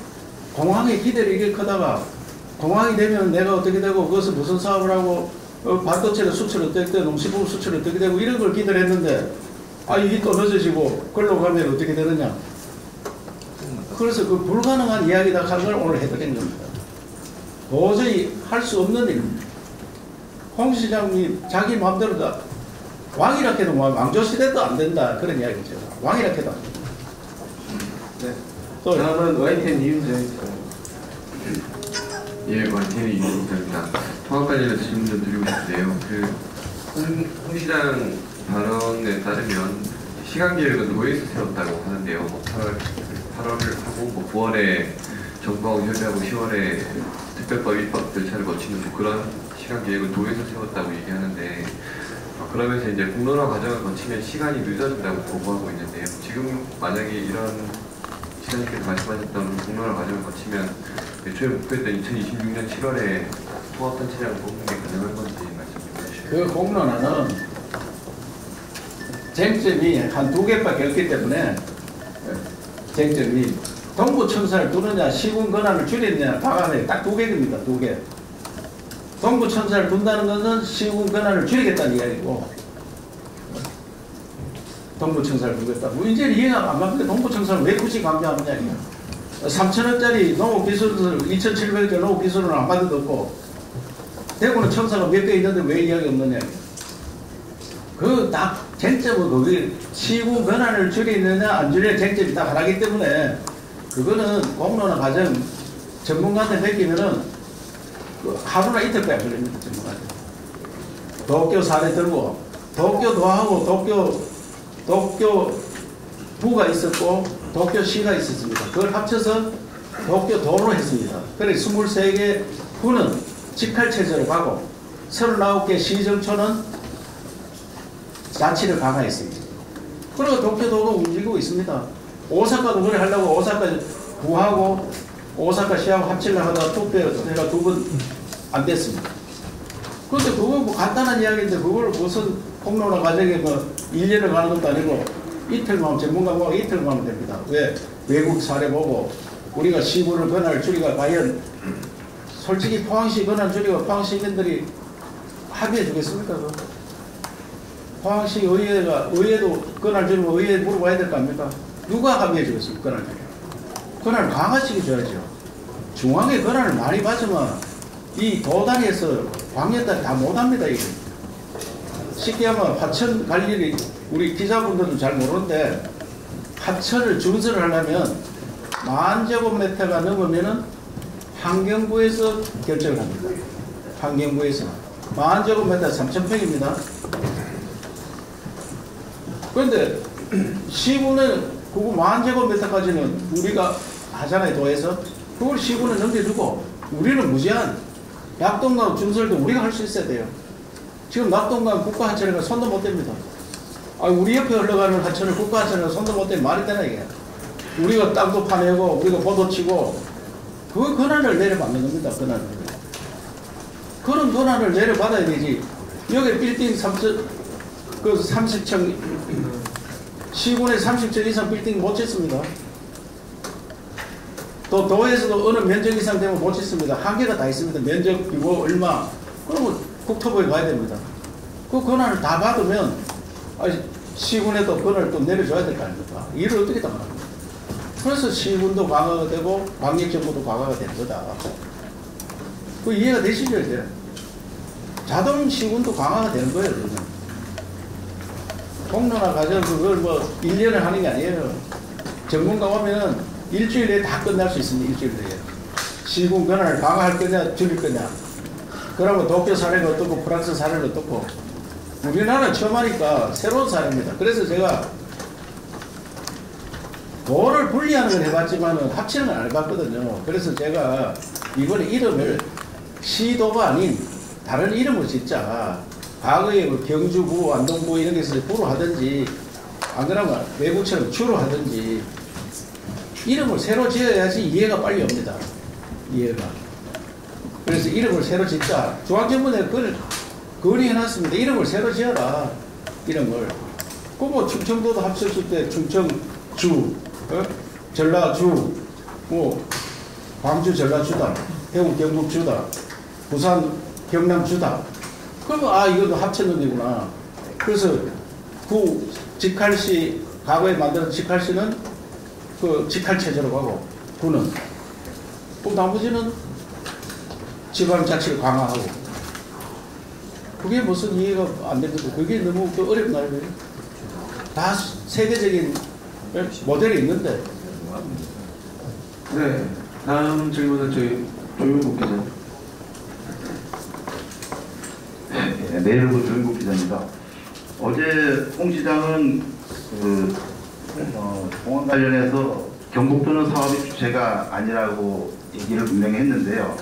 S2: 공항의 기대를 이렇게 크다가 공항이 되면 내가 어떻게 되고 그것은 무슨 사업을 하고 반도체의 수출 어떻게 되고 농식품 수출 어떻게 되고 이런 걸 기대를 했는데 이게 또 늦어지고 걸로 가면 어떻게 되느냐. 그래서 그 불가능한 이야기다 한 걸 오늘 해드린 겁니다. 도저히 할 수 없는 일입니다. 홍 시장님 자기 마음대로 다 왕이라 해도 왕조시대도 안 된다 그런 이야기죠. 왕이라 해도 안 된다.
S4: 네.
S2: 또
S4: 다음은 ONTN 이윤정입니다. 예, ONTN 이윤정입니다. 통합 관련해서 질문 좀 드리고 싶은데요. 홍 시장 발언에 따르면 시간 계획은 노예에서 세웠다고 하는데요. 8월을 하고 9월에 정부하고 협의하고 10월에 특별법 입법 절차를 거치는 그런 시간 계획은 도에서 세웠다고 얘기하는데 그러면서 이제 공론화 과정을 거치면 시간이 늦어진다고 보고하고 있는데요. 지금 만약에 이런 시장님께서 말씀하셨던 공론화 과정을 거치면 애초에 목표했던 2026년 7월에 통합단체장을 뽑는 게 가능한 건지 말씀 주시죠.
S2: 그 공론화는 쟁점이 한 2개밖에 없기 때문에 쟁점이 동부청사를 두느냐 시군 권한을 줄이느냐 다음에 딱 2개입니다. 2개. 동부청사를 둔다는 것은 시군 권한을 줄이겠다는 이야기고 동부청사를 두겠다. 문제는 이해가 안 갑니다. 동부청사를 왜 굳이 강조하느냐 이거. 3천원짜리 농업기술을 2,700원짜리 농업기술을 안 받아도 없고 대구는 청사가 몇 개 있는데 왜 이야기 없느냐. 그 딱 쟁점은 거기 시군 권한을 줄이느냐 안 줄이느냐 쟁점이 딱 하나기 때문에 그거는 공론화 과정 전문가한테 맡기면은 하루나 이틀까지 안 걸립니다. 전문가한테. 도쿄 사례 들고 도쿄도하고 도쿄부가 있었고 도쿄시가 있었습니다. 그걸 합쳐서 도쿄도로 했습니다. 그래 23개 부는 직할체제로 가고 39개 시정초는 자치를 강화했습니다. 그리고 도쿄도가 움직이고 있습니다. 오사카도 그래 하려고 오사카 부하고 오사카 시하고 합치려고 하다가 투표가 2번 안 됐습니다. 그런데 그거 뭐 간단한 이야기인데 그걸 무슨 공론화 과정에 뭐 1년을 가는 것도 아니고 이틀만 하면 전문가가 하고 이틀만 하면 됩니다. 왜? 외국 사례 보고 우리가 시군을 권한을 줄이가 과연 솔직히 포항시 권한 줄이고 포항시민들이 합의해 주겠습니까? 포항시 의회도 권한 줄이고 의회에 물어봐야 될 거 아닙니까? 누가 합의해 주겠습니까? 권한을 줄여. 권한을 강화시켜줘야죠. 중앙의 권한을 많이 받으면 이 도단에서 광역단이 다 못합니다. 이게. 쉽게 하면 하천 갈 일이 우리 기자분들도 잘 모르는데 하천을 준설을 하려면 10,000제곱미터가 넘으면은 환경부에서 결정을 합니다. 환경부에서 10,000제곱미터 3,000평입니다. 그런데 시군은 그거 10,000제곱미터까지는 우리가 하잖아요, 도에서. 그걸 시군에 넘겨주고 우리는 무제한 낙동강 준설도 우리가 할 수 있어야 돼요. 지금 낙동강 국가하천이가 손도 못 댑니다. 우리 옆에 흘러가는 하천을 국가하천이가 손도 못 대면 말이 되나 이게. 우리가 땅도 파내고 우리가 보도 치고 그 권한을 내려받는 겁니다. 권한을. 그런 권한을 내려받아야 되지. 여기 빌딩 30층 시군에 30층 이상 빌딩 못 짓습니다. 또 도에서도 어느 면적 이상 되면 못 짓습니다. 한계가 다 있습니다. 면적 규모 얼마. 그러면 국토부에 가야 됩니다. 그 권한을 다 받으면 시군에도 권한을 또 내려줘야 될 거 아닙니까? 일을 어떻게 다 합니까? 그래서 시군도 강화가 되고 광역정부도 강화가 되는 거다. 그 이해가 되시죠 이제? 자동 시군도 강화가 되는 거예요. 공론화 과정 그걸 뭐 1년을 하는 게 아니에요. 전문가 오면은 일주일 내에 다 끝날 수 있습니다. 일주일 내에. 시군 권한을 강화할 거냐 줄일 거냐. 그러면 도쿄 사례가 어떻고 프랑스 사례가 어떻고 우리나라 처음 하니까 새로운 사례입니다. 그래서 제가 도를 분리하는 걸 해봤지만 합치는 안 해봤거든요. 그래서 제가 이번에 이름을 시도가 아닌 다른 이름을 짓자. 과거에 뭐 경주부, 안동부 이런 데서 부로 하든지 안 그러면 외국처럼 주로 하든지 이름을 새로 지어야지 이해가 빨리 옵니다. 이해가. 그래서 이름을 새로 짓자. 중앙정부에 그걸 건의해놨습니다. 이름을 새로 지어라. 이름을. 그 뭐 충청도도 합쳤을 때 충청주, 전라주, 뭐 광주 전라주다, 해운 경북주다, 부산 경남주다. 그러면 이것도 합쳤는데구나. 그래서 구 직할시 과거에 만든 직할시는 그 직할체제로 가고 구는 또 나머지는 지방자치를 강화하고 그게 무슨 이해가 안 됩니까? 그게 너무 어렵나요? 다 세계적인 모델이 있는데.
S5: 네, 다음 질문은 저희 조용국 기자.
S6: 네, 내일부 조용국 기자입니다. 어제 홍 시장은 공항 관련해서 경북도는 사업의 주체가 아니라고 얘기를 분명히 했는데요.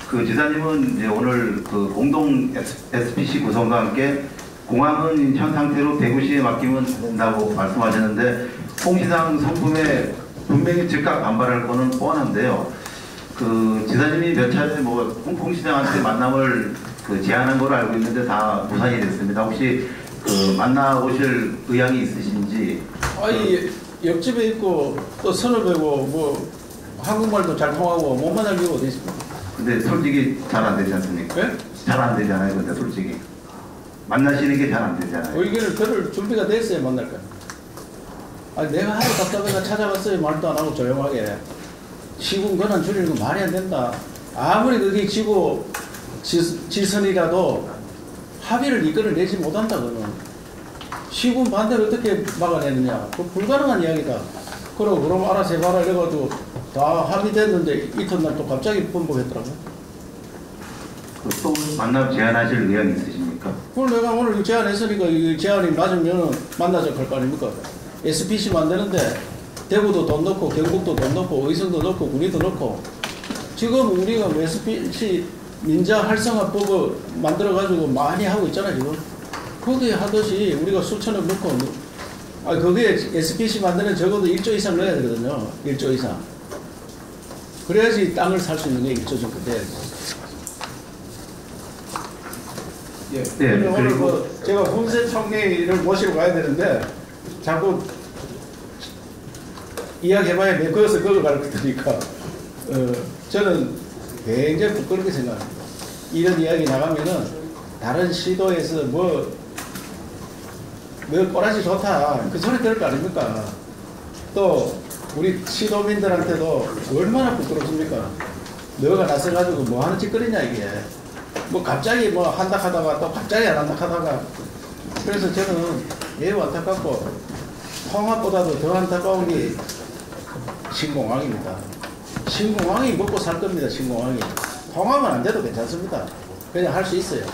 S6: 그 지사님은 이제 오늘 그 공동 SPC 구성과 함께 공항은 현 상태로 대구시에 맡기면 된다고 말씀하셨는데 홍 시장 성품에 분명히 즉각 반발할 거는 뻔한데요. 그 지사님이 몇 차례 뭐 홍 시장한테 만남을 제안한 걸로 알고 있는데 다 무산이 됐습니다. 혹시 만나보실 의향이 있으신지?
S2: 옆집에 있고 또 선후배고 뭐 한국말도 잘 통하고 못 만날 이유가 어디 있습니까?
S6: 근데 솔직히 잘 안 되지 않습니까?
S2: 네?
S6: 잘 안 되잖아요. 근데 솔직히 만나시는 게 잘 안 되잖아요.
S2: 의견을 들을 준비가 됐어야 만날 거야. 내가 하루 답답해가 찾아갔어요. 말도 안 하고 조용하게. 시군 권한 줄이는 건 말이 안 된다. 아무리 그게 지고 지선이라도 합의를 이끌어내지 못한다. 그는 시군 반대를 어떻게 막아내느냐. 그 불가능한 이야기다. 그럼 알아서 해봐라 이래가지고 다 합의됐는데 이튿날 또 갑자기 번복했더라고요.
S6: 또 만남 제안하실 의향이 있으십니까?
S2: 그걸 내가 오늘 제안했으니까 이 제안이 맞으면 만나자 할 거 아닙니까? SPC 만드는데 대구도 돈 넣고 경북도 돈 넣고 의성도 넣고 군위도 넣고 지금 우리가 SPC 민자 활성화법을 만들어가지고 많이 하고 있잖아요. 지금 거기에 하듯이 우리가 수천억 넣고 거기에 SPC 만드는 적어도 1조 이상 넣어야 되거든요. 1조 이상. 그래야지 땅을 살 수 있는 게 1조 정도 돼야지. 예.
S6: 네,
S2: 오늘 제가 훈세 총리를 모시러 가야 되는데 자꾸 이야기해봐야 내 거기서 그걸 가르치니까 저는 굉장히 부끄럽게 생각합니다. 이런 이야기 나가면은 다른 시도에서 뭐 꼬라지 좋다 그 소리 들을 거 아닙니까? 또 우리 시도민들한테도 얼마나 부끄럽습니까? 너가 나서가지고 뭐 하는 짓거리냐 이게. 뭐 갑자기 뭐 한다 하다가 또 갑자기 안 한다 하다가 그래서 저는 매우 안타깝고 통합보다도 더 안타까운 게
S1: 신공항입니다. 신공항이 먹고 살 겁니다. 신공항이. 통합은 안 돼도 괜찮습니다. 그냥 할 수 있어요.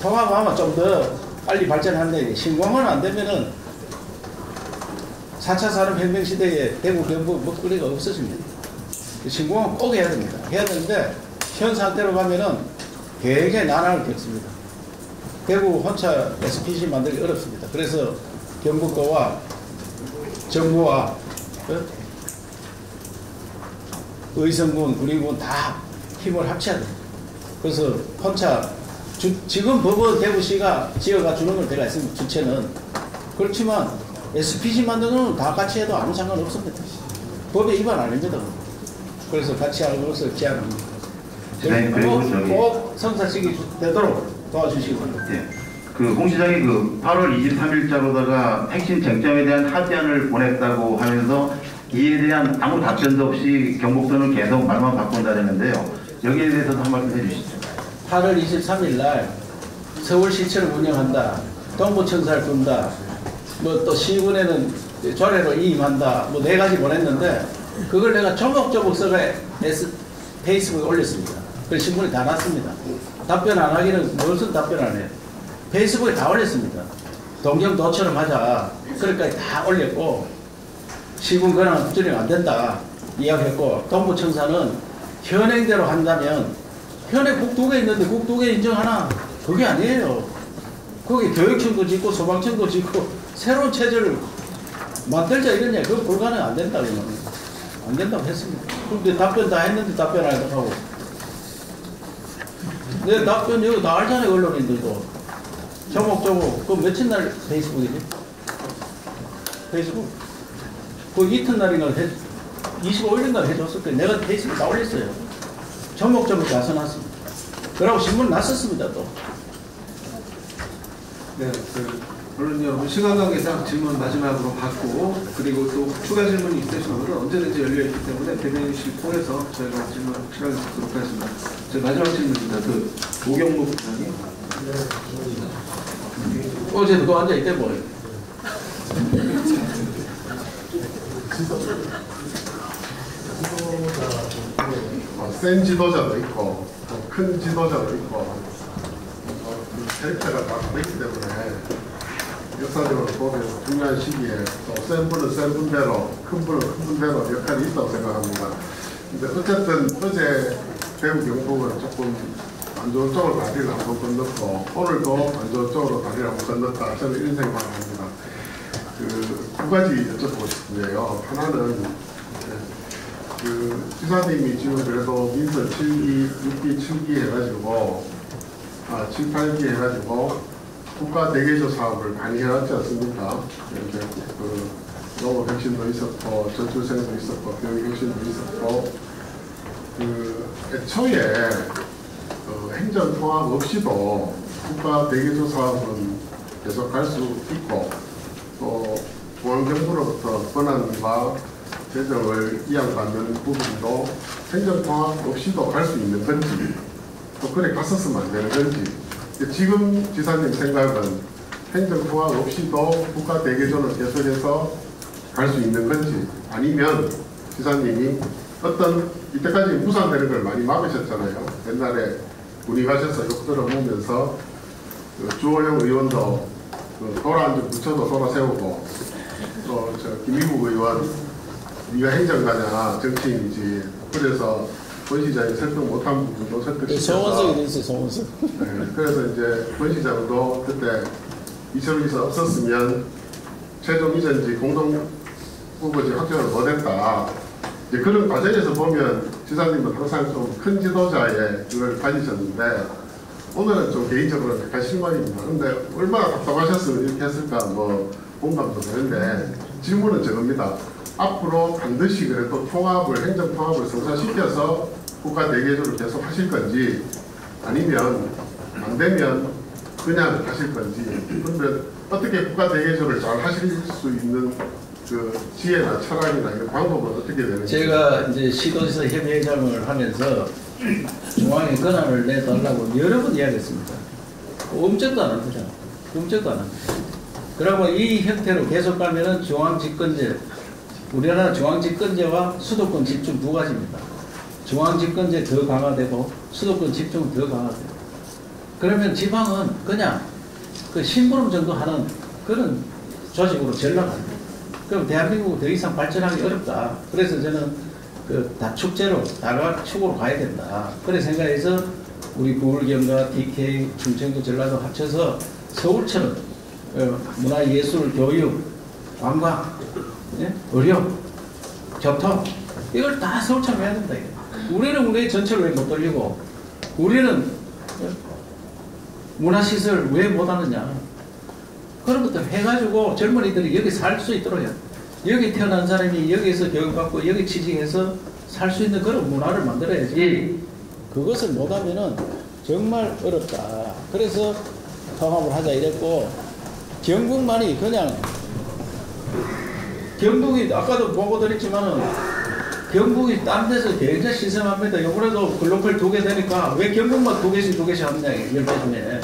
S1: 통합하면 좀 더 빨리 발전하는데 신공항은 안 되면은 4차 산업혁명 시대에 대구 경북 먹거리가 없어집니다. 신공항 꼭 해야 됩니다. 해야 되는데 현 상태로 가면은 굉장히 난항을 겪습니다. 대구 혼자 SPC 만들기 어렵습니다. 그래서 경북도와 정부와 의성군, 구리군 다 힘을 합쳐야 됩니다. 그래서 혼자 지금 법원 대구시가 지어가 주는 걸 제가 있습니다. 주체는. 그렇지만 SPC 만드는 건 다 같이 해도 아무 상관 없습니다. 법에 위반 아닙니다. 그래서 같이 하는 것을 제안합니다. 꼭 성사시키 되도록 도와주시기 바랍니다.
S6: 예. 홍 시장이 8월 23일자로다가 핵심 쟁점에 대한 하견을 보냈다고 하면서 이에 대한 아무 답변도 없이 경북도는 계속 말만 바꾼다는데요. 여기에 대해서도 한 말씀 해주시죠.
S1: 8월 23일 날 서울시청을 운영한다. 동부청사를 둔다. 뭐 또 시군에는 조례로 이임한다. 뭐 4가지 보냈는데 그걸 내가 조목조목 써가 페이스북에 올렸습니다. 그 신문이 다 났습니다. 답변 안 하기는 무슨 답변 안 해요. 페이스북에 다 올렸습니다. 동경도처럼 하자. 그러니까 다 올렸고 시군 권한은 부정이 안 된다 이야기했고 동부청사는 현행대로 한다면 현행 국 2개 있는데 국 2개 인정하나? 그게 아니에요. 거기 교육청도 짓고 소방청도 짓고 새로운 체제를 만들자 이러냐? 그거 불가능 안 된다 이거는. 안 된다고 했습니다. 근데 답변 다 했는데 답변 안 하고 내 답변 여기 다 알잖아요. 언론인들도 조목조목. 그 며칠 날 페이스북이지? 페이스북? 그 이튿날인가 25일인가 해줬을 때 내가 페이스북에 다 올렸어요. 조목조목 다 써놨습니다. 그러고 신문 났었습니다 또.
S5: 네, 언론 여러분 시간 관계상 질문 마지막으로 받고 그리고 또 추가 질문이 있으신 분은 언제든지 열려있기 때문에 대변인실 통해서 저희가 질문 확실하게 듣도록 하겠습니다. 제 마지막 질문입니다. 오경록 부장님.
S1: 어제 그거 앉아있대 뭐.
S7: 센 지도자도 있고 또 큰 지도자도 있고 캐릭터가 다 다르기 때문에 역사적으로 보면 중요한 시기에 또 센 분은 센 분대로 큰 분은 큰 분대로 역할이 있다고 생각합니다. 근데 어쨌든 어제 대구 경북은 조금 안 좋은 쪽으로 다리를 한번 건넜고 오늘도 안 좋은 쪽으로 다리를 한번 건넜다. 저는 이런 생각을 합니다. 두 가지 여쭤보고 싶은데요. 하나는 지사님이 지금 그래도 민선 7기, 6기, 7기 해가지고 7, 8기 해가지고 국가 대개조 사업을 많이 해왔지 않습니까? 이제 농업 혁신도 있었고 저출생도 있었고 교육 혁신도 있었고 애초에 행정 통합 없이도 국가 대개조 사업은 계속 갈 수 있고 또 중앙정부로부터 권한과 재정을 이양받는 부분도 행정통합 없이도 갈 수 있는 건지 또 그래 갔었으면 안 되는 건지 지금 지사님 생각은 행정통합 없이도 국가 대개조를 계속해서 갈 수 있는 건지 아니면 지사님이 어떤 이때까지 무산되는 걸 많이 막으셨잖아요. 옛날에 군이 가셔서 욕 들어보면서 주호영 의원도 돌아앉은 부처도 돌아 세우고 또 김미국 의원 네가 행정가냐 정치인이지 그래서 권 시장이 설득 못한 부분도 설득시켜서
S1: 송원석이 있어 송원석.
S7: 네, 그래서 이제 권 시장도 그때 이철욱이서 없었으면 최종 이전지 공동 후보지 확정을 못했다. 이제 그런 과정에서 보면 지사님은 항상 좀 큰 지도자의 그걸 가지셨는데 오늘은 좀 개인적으로 약간 실망입니다. 근데 얼마나 답답하셨으면 이렇게 했을까 뭐 공감도 되는데 질문은 저겁니다. 앞으로 반드시 그래도 통합을 행정통합을 성사시켜서 국가 대개조를 계속 하실 건지 아니면 안 되면 그냥 하실 건지 그러면 어떻게 국가 대개조를 잘 하실 수 있는 그 지혜나 철학이나 이런 방법은 어떻게 되는지
S1: 제가 이제 시도에서 협의회장을 하면서 중앙에 권한을 내달라고 여러 번 이야기했습니다. 엄청도 안 합니다. 엄청도 안 합니다. 그러면 이 형태로 계속 가면은 중앙 집권제
S2: 우리나라 중앙집권제와 수도권 집중 두 가지입니다. 중앙집권제 더 강화되고 수도권 집중 더 강화되고. 그러면 지방은 그냥 그 심부름 정도 하는 그런 조직으로 전락합니다. 그럼 대한민국은 더 이상 발전하기 어렵다. 그래서 저는 그 다축제로 다각축으로 가야 된다. 그래 생각해서 우리 부울경과 DK, 충청도, 전라도 합쳐서 서울처럼 문화예술, 교육, 관광, 예? 의료, 교통 이걸 다 서울처럼 해야 된다. 우리는 우리 전체를 왜 못 돌리고 우리는 문화시설 왜 못하느냐. 그런 것들 해가지고 젊은이들이 여기 살 수 있도록 해야 돼. 여기 태어난 사람이 여기에서 교육받고 여기 취직해서 살 수 있는 그런 문화를 만들어야지. 그것을 못하면은 정말 어렵다. 그래서 통합을 하자 이랬고, 경북만이 그냥, 경북이 아까도 보고 드렸지만은 경북이 딴 데서 굉장히 신성합니다. 이번에도 글로컬 2개 되니까 왜 경북만 2개씩 하느냐, 10개 중에.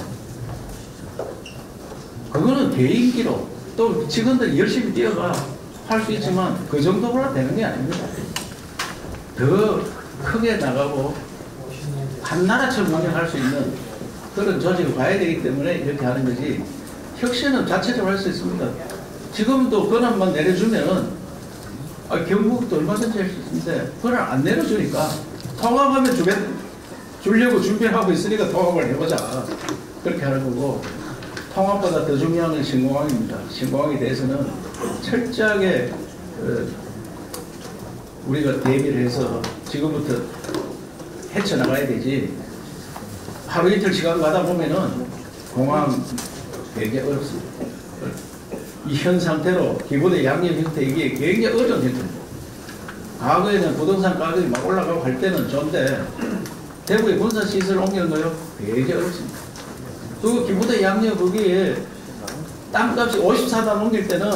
S2: 그거는 개인기로 또 직원들이 열심히 뛰어가 할 수 있지만 그 정도로 되는 게 아닙니다. 더 크게 나가고 한 나라처럼 운영할 수 있는 그런 조직을 가야 되기 때문에 이렇게 하는 거지, 혁신은 자체적으로 할 수 있습니다. 지금도 권한만 내려주면은 경북도 얼마든지 할 수 있는데 권한 안 내려주니까 통합하면 주려고 준비하고 있으니까 통합을 해보자 그렇게 하는 거고, 통합보다 더 중요한 건 신공항입니다. 신공항에 대해서는 철저하게 우리가 대비를 해서 지금부터 헤쳐나가야 되지, 하루 이틀 시간 가다 보면은 공항 굉장히 어렵습니다. 이 현 상태로 기본의 양념 형태 이게 굉장히 어려운 형태입니다. 과거에는 부동산 가격이 막 올라가고 할 때는 좋은데 대구의 군사시설 옮기는 거요 굉장히 어렵습니다. 그리고 기부대 양념 거기에 땅값이 54단 옮길 때는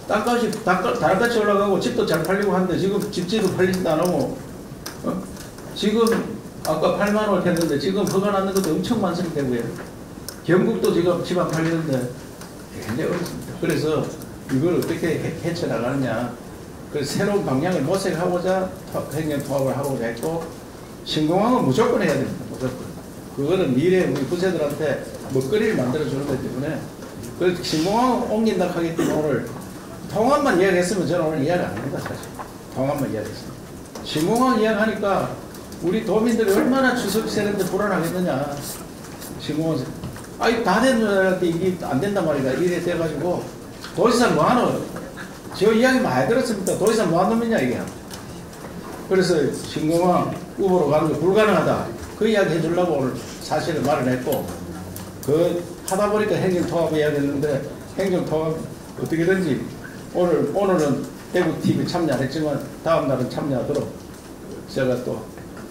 S2: 땅값이 달같이 올라가고 집도 잘 팔리고 하는데 지금 집지도 팔리지도 안 하고 지금 아까 8만 원 했는데 지금 허가 났는 것도 엄청 많습니다. 대구에. 경북도 지금 집 안 팔리는데 굉장히 어렵습니다. 그래서 이걸 어떻게 헤쳐나가느냐, 그래서 새로운 방향을 모색하고자 행정통합을 하고자 했고, 신공항은 무조건 해야 됩니다. 무조건. 그거는 미래 우리 후세들한테 먹거리를 만들어주는 거기 때문에, 그래서 신공항을 옮긴다 하기 때문에 오늘 통합만 이야기했으면 저는 오늘 이야기 안 합니다. 사실 통합만 이야기했습니다. 신공항 이야기하니까 우리 도민들이 얼마나 추석 세는데 불안하겠느냐. 신공항 다 되는 줄 알았는데 이게 안 된단 말이다. 이래 돼가지고 도지사는 뭐하노? 저 이야기 많이 들었습니다. 도지사 뭐하노냐 이게. 그래서 신공항 후보로 가는 게 불가능하다. 그 이야기 해주려고 오늘 사실을 말을 했고, 그 하다 보니까 행정통합 이야기했는데, 행정통합 어떻게든지 오늘은 대구TV 참여 안 했지만 다음 날은 참여하도록 제가 또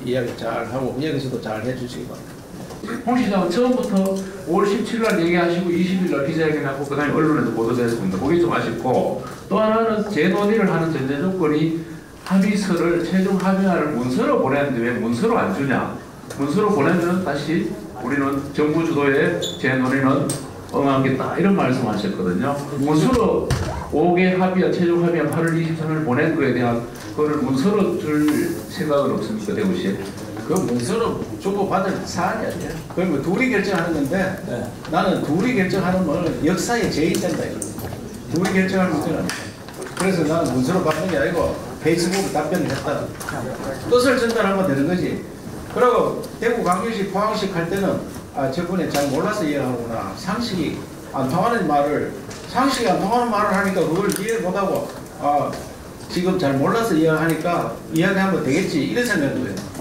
S2: 이야기 잘 하고 여기서도 잘 해주시기 바랍니다.
S8: 홍 시장은 처음부터 5월 17일 날 얘기하시고 20일 날 기자회견하고 그 다음에 언론에도 보도됐습니다. 그게 좀 아쉽고, 또 하나는 재논의를 하는 전제 조건이 합의서를 최종 합의안을 문서로 보냈는데 왜 문서로 안 주냐. 문서로 보내면 다시 우리는 정부 주도의 재논의는 응하겠다 이런 말씀하셨거든요. 문서로 5개 합의안, 최종 합의안 8월 23일 보낸 거에 대한 그거를 문서로 줄 생각은 없습니까, 대구시에?
S2: 그 문서로 주고받을 사안이 아니에요. 그러면 둘이 결정하는 건데, 나는 둘이 결정하는 건 역사에 제인된다. 둘이 결정하는 문제는 아니에요. 그래서 나는 문서로 받는 게 아니고 페이스북 답변을 했다. 뜻을 전달하면 되는 거지. 그리고 대구, 광주시, 포항시 할 때는 저분이 잘 몰라서 이해하구나. 상식이 안 통하는 말을, 상식이 안 통하는 말을 하니까 그걸 이해 못하고 지금 잘 몰라서 이해하니까 이야기하면 되겠지 이런 생각인 거예요.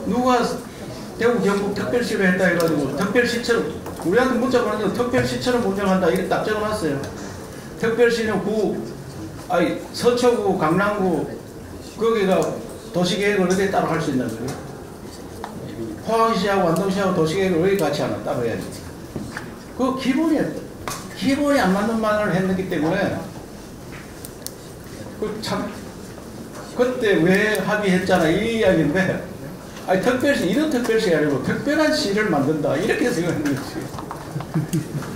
S2: 누가 대구 경북 특별시로 했다 해가지고 특별시처럼 우리한테 문자 보내서 특별시처럼 운영한다 이렇게 답장을 왔어요. 특별시는 서초구, 강남구 거기가 도시계획을 어디에 따로 할 수 있는 거예요. 포항시하고 안동시하고 도시계획을 왜 같이 하나 따로 해야지. 그 기본이 안 맞는 말을 했기 때문에 그때 왜 합의했잖아 이 이야기인데, 특별시, 이런 특별시가 아니고 특별한 시를 만든다 이렇게 생각하는 거지.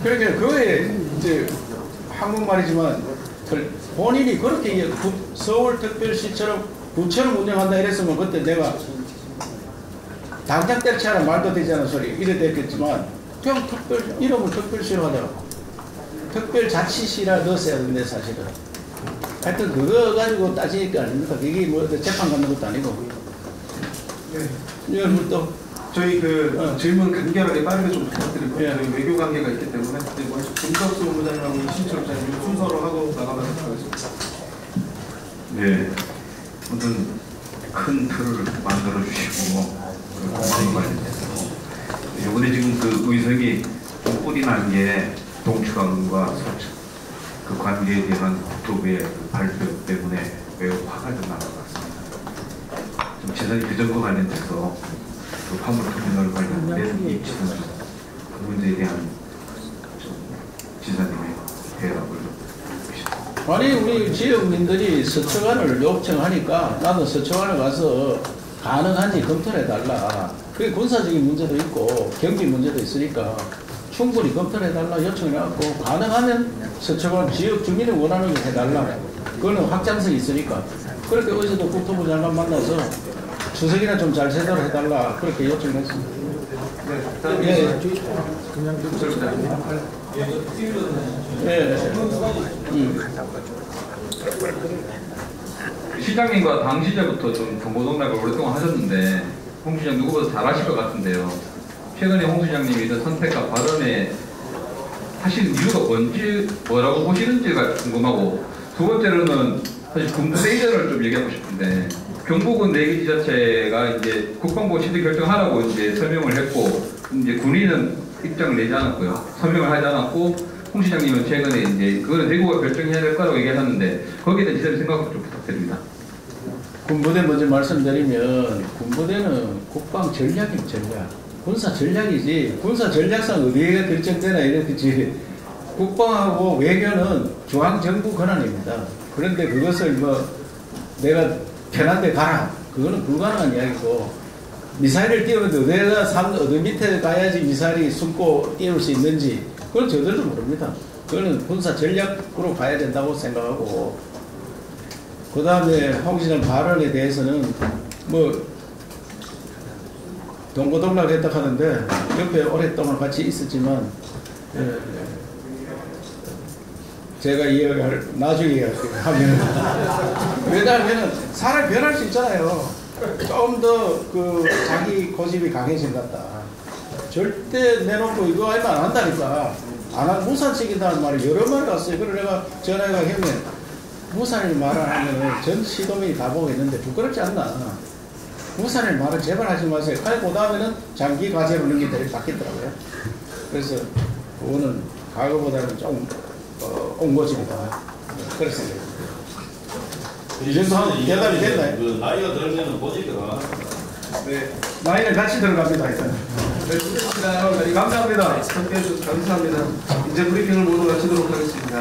S2: 그러니까 그거에 이제 한국말이지만
S1: 본인이 그렇게 서울특별시처럼 구처럼 운영한다 이랬으면 그때 내가 당장 때려치라 말도 되지 않은 소리 이래 됐겠지만 그냥 이름을 특별시로 하자. 특별자치시라 넣었어야 되는데 사실은. 하여튼 그거 가지고 따질 게 아닙니다. 그게 뭐 재판 받는 것도 아니고. 이건 또
S5: 저희 질문 간결하게 빠르게 좀 부탁드리고 저희 외교 관계가 있기 때문에 먼저 김덕수 본부장님하고 이신철 부장님 순서로 하고 나가도록 하겠습니다.
S9: 네, 아무튼 큰 틀을 만들어 주시고 공항 관련해서 이번에 지금 그 의석이 좀 뿔이 난 게 동추강과 서초 그 관계에 대한 국토부의 그 발표 때문에 매우 화가 좀 나는 것 같습니다. 좀 재산이 그 정도 관련돼서 그 화물터미널 관련된 입지선 그 문제에 대한 좀 지사님의 대답을 주십시오.
S1: 아니 우리 지역민들이 서초관을 요청하니까 나도 서초관에 가서 가능한지 검토를 해달라. 그게 군사적인 문제도 있고 경기 문제도 있으니까 충분히 검토를 해달라 요청을 해갖고 가능하면 서초관 지역 주민이 원하는 거 해달라. 그거는 확장성이 있으니까 그렇게 어제도 국토부 장관 만나서 주석이나 좀 잘 제대로 해달라 그렇게 요청을 했습니다. 네.
S10: 시장님과 당 시절부터 좀 정보동락을 오랫동안 하셨는데 홍 시장 누구보다 잘하실 것 같은데요. 최근에 홍 시장님이 이런 선택과 발언에 하시는 이유가 뭔지 뭐라고 보시는지가 궁금하고 두 번째로는 사실 군부대 이전을 좀 얘기하고 싶은데 경북은 4개 지자체가 이제 국방부 시대 결정하라고 이제 설명을 했고 이제 군인은 입장을 내지 않았고요. 설명을 하지 않았고 홍 시장님은 최근에 이제 그거는 대구가 결정해야 될 거라고 얘기하셨는데 거기에 대한 지사님 생각을 좀 부탁드립니다.
S1: 군부대 먼저 말씀드리면 군부대는 국방 전략입니다. 전략. 군사 전략이지 군사 전략상 어디에 결정되나 이렇듯이 국방하고 외교는 중앙정부 권한입니다. 그런데 그것을 뭐 내가 편한 데 가라 그거는 불가능한 이야기고 미사일을 띄우는데 어디 밑에 가야지 미사일이 숨고 띄울 수 있는지 그건 저들도 모릅니다. 그거는 군사 전략으로 가야 된다고 생각하고 그 다음에 홍 시장 발언에 대해서는 뭐 동고동락했다 하는데 옆에 오랫동안 같이 있었지만 제가 이야기할 나중에 이야기하면 왜냐하면 사람이 변할 수 있잖아요. 좀 더 그 자기 고집이 강해진 것 같다. 절대 내놓고 이거 하면 안 한다니까. 안 하면 무산 책임다는 말을 여러 번 갔어요. 그래서 내가 전화가 형님 무산일 말을 하면 전 시도민이 다 보고 있는데 부끄럽지 않나. 무산일 말을 제발 하지 마세요. 그 다음에는 장기 과제로 넘기더니 바뀌더라고요. 그래서 그거는 과거보다는 좀 옹고집이다. 그렇습니다. 이 정도 하면 대답이 됐나요?
S11: 그 나이가 들면은 보지가.
S5: 네.
S1: 나이는 같이 들어갑니다. 일단.
S5: 네, 감사합니다. 함께 해주셔서 감사합니다. 이제 브리핑을 모두 마치도록 하겠습니다.